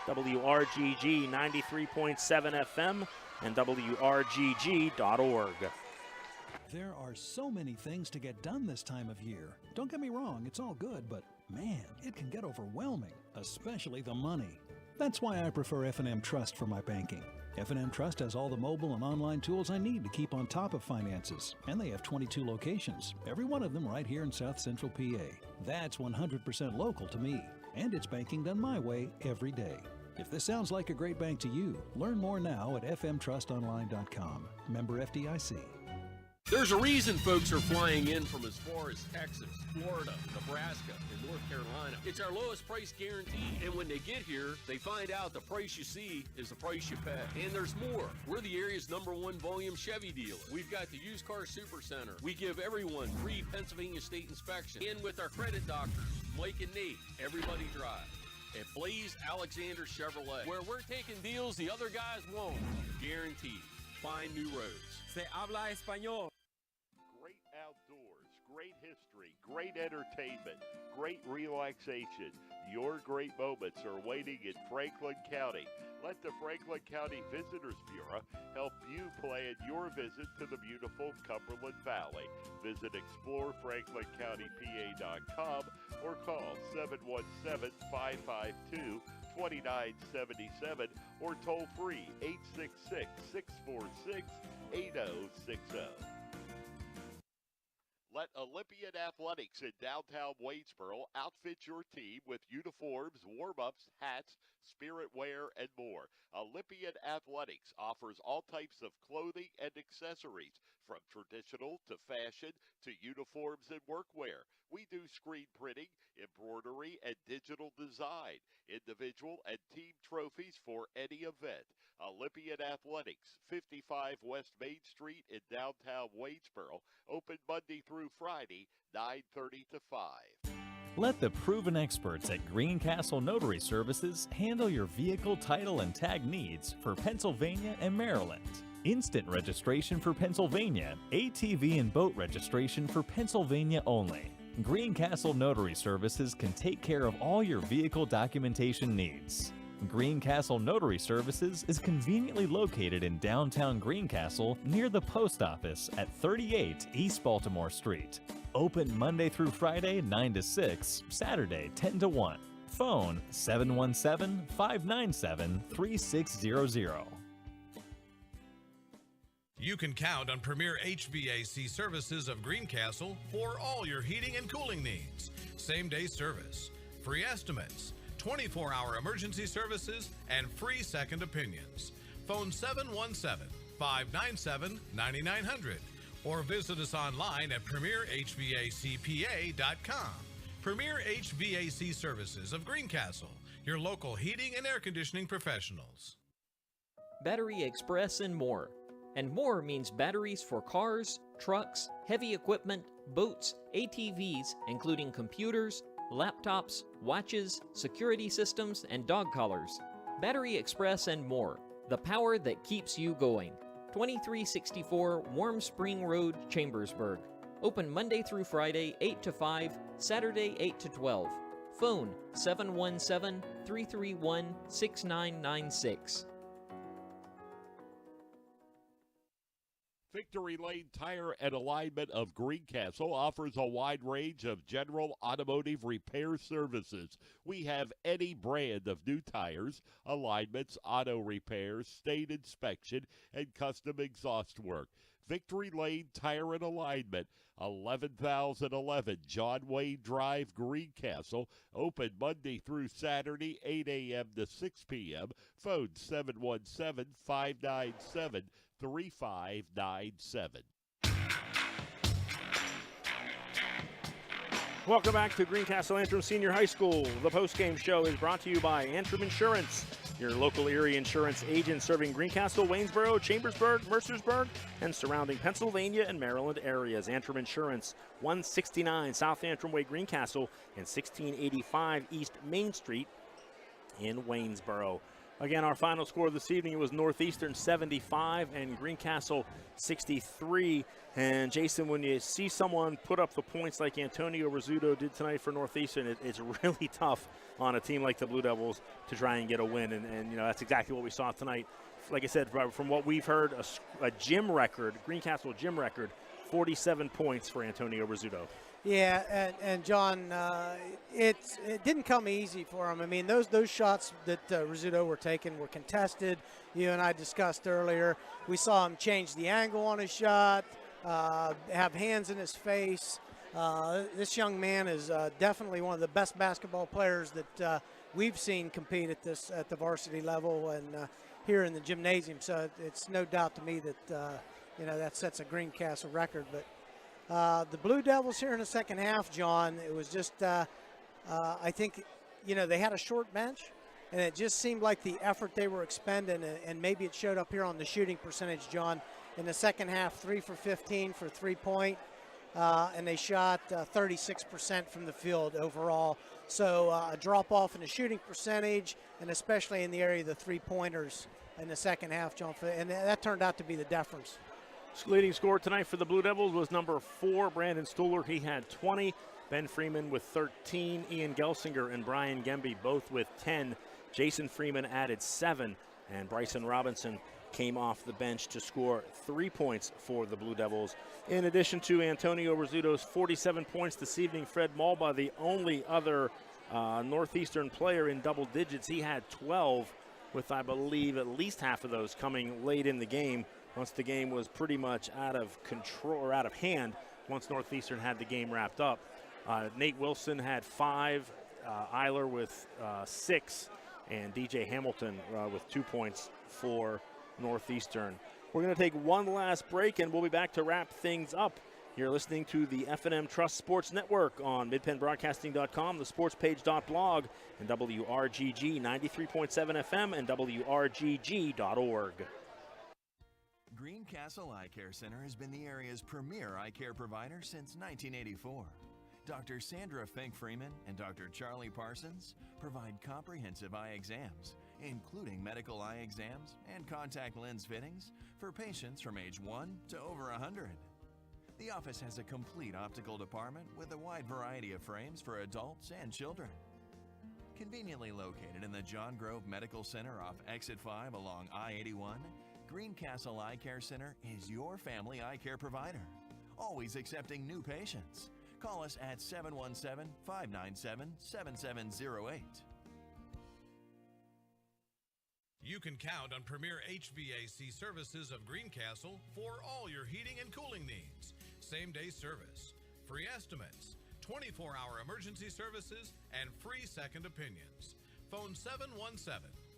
WRGG 93.7 FM, and WRGG.org. There are so many things to get done this time of year. Don't get me wrong, it's all good, but man, it can get overwhelming, especially the money. That's why I prefer F&M Trust for my banking. F&M Trust has all the mobile and online tools I need to keep on top of finances, and they have 22 locations, every one of them right here in South Central PA. That's 100% local to me, and it's banking done my way every day. If this sounds like a great bank to you, learn more now at fmtrustonline.com. Member FDIC. There's a reason folks are flying in from as far as Texas, Florida, Nebraska, and North Carolina. It's our lowest price guarantee. And when they get here, they find out the price you see is the price you pay. And there's more. We're the area's #1 volume Chevy dealer. We've got the Used Car Super Center. We give everyone free Pennsylvania state inspection. And with our credit doctors, Mike and Nate, everybody drive. At Blaze Alexander Chevrolet, where we're taking deals the other guys won't. Guaranteed. Find new roads. Se habla español. Great outdoors, great history, great entertainment, great relaxation. Your great moments are waiting in Franklin County. Let the Franklin County Visitors Bureau help you plan your visit to the beautiful Cumberland Valley. Visit explorefranklincountypa.com or call 717-552-2977 or toll free 866-646-8060. Let Olympian Athletics in downtown Waynesboro outfit your team with uniforms, warm-ups, hats, spirit wear, and more. Olympian Athletics offers all types of clothing and accessories, from traditional to fashion to uniforms and workwear. We do screen printing, embroidery, and digital design, individual and team trophies for any event. Olympian Athletics, 55 West Main Street in downtown Waynesboro, open Monday through Friday, 9:30 to 5. Let the proven experts at Greencastle Notary Services handle your vehicle title and tag needs for Pennsylvania and Maryland. Instant registration for Pennsylvania, ATV and boat registration for Pennsylvania only. Greencastle Notary Services can take care of all your vehicle documentation needs. Greencastle Notary Services is conveniently located in downtown Greencastle near the post office at 38 East Baltimore Street. Open Monday through Friday 9 to 6, Saturday 10 to 1. Phone 717-597-3600. You can count on Premier HVAC Services of Greencastle for all your heating and cooling needs. Same-day service, free estimates, 24-hour emergency services, and free second opinions. Phone 717-597-9900 or visit us online at PremierHVACPA.com. Premier HVAC Services of Greencastle, your local heating and air conditioning professionals. Battery Express and more. And more means batteries for cars, trucks, heavy equipment, boats, ATVs, including computers, laptops, watches, security systems, and dog collars. Battery Express and more. The power that keeps you going. 2364 Warm Spring Road, Chambersburg. Open Monday through Friday, 8 to 5, Saturday, 8 to 12. Phone 717-331-6996. Victory Lane Tire and Alignment of Greencastle offers a wide range of general automotive repair services. We have any brand of new tires, alignments, auto repairs, stain inspection, and custom exhaust work. Victory Lane Tire and Alignment, 11,011 John Wayne Drive, Greencastle. Open Monday through Saturday, 8 a.m. to 6 p.m. Phone 717-597-3597. Welcome back to Greencastle Antrim Senior High School. The postgame show is brought to you by Antrim Insurance, your local Erie insurance agent serving Greencastle, Waynesboro, Chambersburg, Mercersburg, and surrounding Pennsylvania and Maryland areas. Antrim Insurance, 169 South Antrim Way, Greencastle, and 1685 East Main Street in Waynesboro. Again, our final score this evening was Northeastern 75 and Greencastle 63. And Jason, when you see someone put up the points like Antonio Rizzuto did tonight for Northeastern, it's really tough on a team like the Blue Devils to try and get a win. And you know, that's exactly what we saw tonight. Like I said, from what we've heard, a gym record, Greencastle gym record, 47 points for Antonio Rizzuto. Yeah, and John, it didn't come easy for him. I mean, those shots that Rizzuto were taking were contested. You and I discussed earlier. We saw him change the angle on his shot, have hands in his face. This young man is definitely one of the best basketball players that we've seen compete at the varsity level and here in the gymnasium. So it's no doubt to me that that sets a Greencastle record, but. The Blue Devils here in the second half, John, it was just, I think, they had a short bench, and it just seemed like the effort they were expending, and maybe it showed up here on the shooting percentage, John. In the second half, 3 for 15 for three-point, and they shot 36% from the field overall. So a drop-off in the shooting percentage, and especially in the area of the three-pointers in the second half, John, and that turned out to be the difference. Leading scorer tonight for the Blue Devils was number 4, Brandon Stuhler. He had 20. Ben Freeman with 13. Ian Gelsinger and Brian Gemby both with 10. Jason Freeman added 7. And Bryson Robinson came off the bench to score 3 points for the Blue Devils. In addition to Antonio Rizzuto's 47 points this evening, Fred Malba, the only other Northeastern player in double digits, he had 12, with, I believe, at least half of those coming late in the game. Once the game was pretty much out of control or out of hand, once Northeastern had the game wrapped up. Nate Wilson had 5, Eiler with 6, and DJ Hamilton with 2 points for Northeastern. We're going to take one last break, and we'll be back to wrap things up. You're listening to the F&M Trust Sports Network on midpennbroadcasting.com, the sportspage.blog, and WRGG 93.7 FM and WRGG.org. Greencastle Eye Care Center has been the area's premier eye care provider since 1984. Dr. Sandra Fink-Freeman and Dr. Charlie Parsons provide comprehensive eye exams, including medical eye exams and contact lens fittings for patients from age 1 to over 100. The office has a complete optical department with a wide variety of frames for adults and children. Conveniently located in the John Grove Medical Center off Exit 5 along I-81, Greencastle Eye Care Center is your family eye care provider, always accepting new patients. Call us at 717-597-7708. You can count on Premier HVAC Services of Greencastle for all your heating and cooling needs. Same-day service, free estimates, 24-hour emergency services, and free second opinions. Phone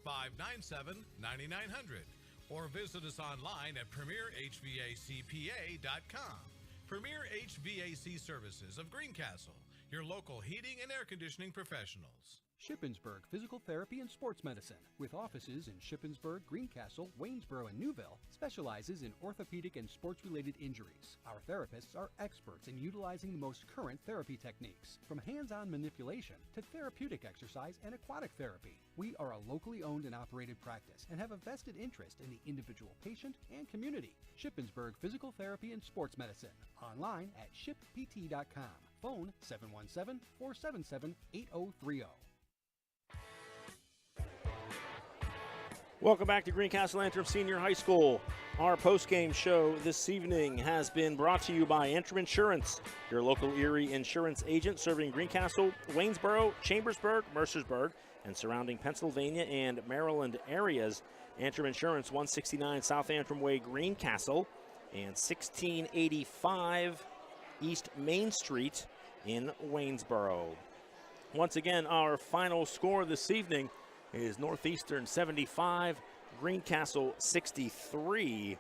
717-597-9900 or visit us online at PremierHVACPA.com. Premier HVAC Services of Greencastle, your local heating and air conditioning professionals. Shippensburg Physical Therapy and Sports Medicine, with offices in Shippensburg, Greencastle, Waynesboro, and Newville, specializes in orthopedic and sports-related injuries. Our therapists are experts in utilizing the most current therapy techniques, from hands-on manipulation to therapeutic exercise and aquatic therapy. We are a locally owned and operated practice and have a vested interest in the individual patient and community. Shippensburg Physical Therapy and Sports Medicine, online at shippt.com. Phone 717-477-8030. Welcome back to Greencastle Antrim Senior High School. Our post-game show this evening has been brought to you by Antrim Insurance, your local Erie insurance agent serving Greencastle, Waynesboro, Chambersburg, Mercersburg, and surrounding Pennsylvania and Maryland areas. Antrim Insurance, 169 South Antrim Way, Greencastle, and 1685 East Main Street in Waynesboro. Once again, our final score this evening is Northeastern 75, Greencastle 63.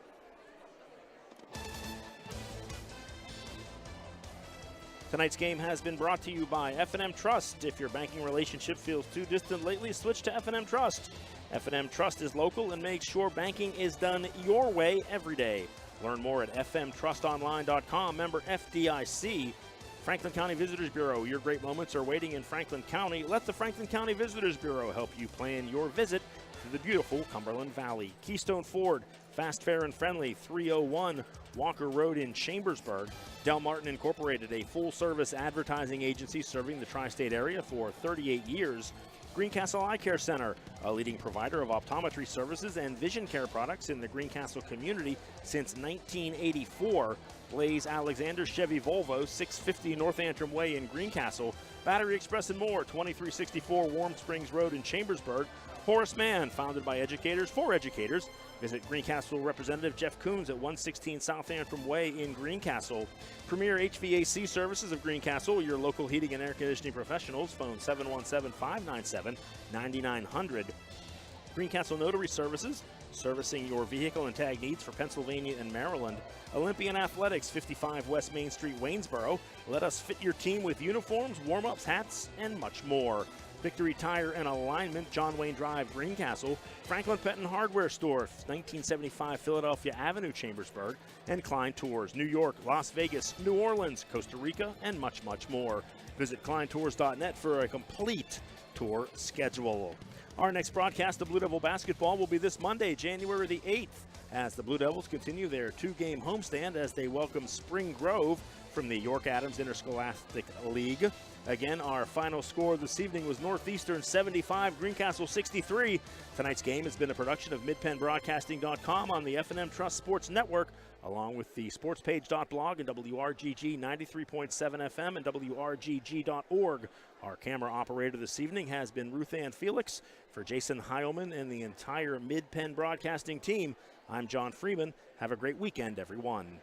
Tonight's game has been brought to you by F&M Trust. If your banking relationship feels too distant lately, switch to F&M Trust. F&M Trust is local and makes sure banking is done your way every day. Learn more at fmtrustonline.com, member FDIC. Franklin County Visitors Bureau, your great moments are waiting in Franklin County. Let the Franklin County Visitors Bureau help you plan your visit to the beautiful Cumberland Valley. Keystone Ford, fast, fair, and friendly, 301 Walker Road in Chambersburg. Del Martin Incorporated, a full-service advertising agency serving the tri-state area for 38 years. Greencastle Eye Care Center, a leading provider of optometry services and vision care products in the Greencastle community since 1984. Blaze Alexander Chevy Volvo, 650 North Antrim Way in Greencastle. Battery Express and more, 2364 Warm Springs Road in Chambersburg. Horace Mann, founded by educators for educators. Visit Greencastle Representative Jeff Coons at 116 South Antrim Way in Greencastle. Premier HVAC Services of Greencastle, your local heating and air conditioning professionals. Phone 717-597-9900. Greencastle Notary Services, servicing your vehicle and tag needs for Pennsylvania and Maryland. Olympian Athletics, 55 West Main Street, Waynesboro. Let us fit your team with uniforms, warm-ups, hats, and much more. Victory Tire and Alignment, John Wayne Drive, Greencastle. Franklin Pettin Hardware Store, 1975 Philadelphia Avenue, Chambersburg. And Klein Tours, New York, Las Vegas, New Orleans, Costa Rica, and much, much more. Visit kleintours.net for a complete tour schedule. Our next broadcast of Blue Devil basketball will be this Monday, January the 8th, as the Blue Devils continue their two-game homestand as they welcome Spring Grove from the York Adams Interscholastic League. Again, our final score this evening was Northeastern 75, Greencastle 63. Tonight's game has been a production of MidPennBroadcasting.com on the F&M Trust Sports Network, along with the sportspage.blog and WRGG 93.7 FM and WRGG.org. Our camera operator this evening has been Ruth Ann Felix. For Jason Heilman and the entire Mid-Penn Broadcasting team, I'm John Freeman. Have a great weekend, everyone.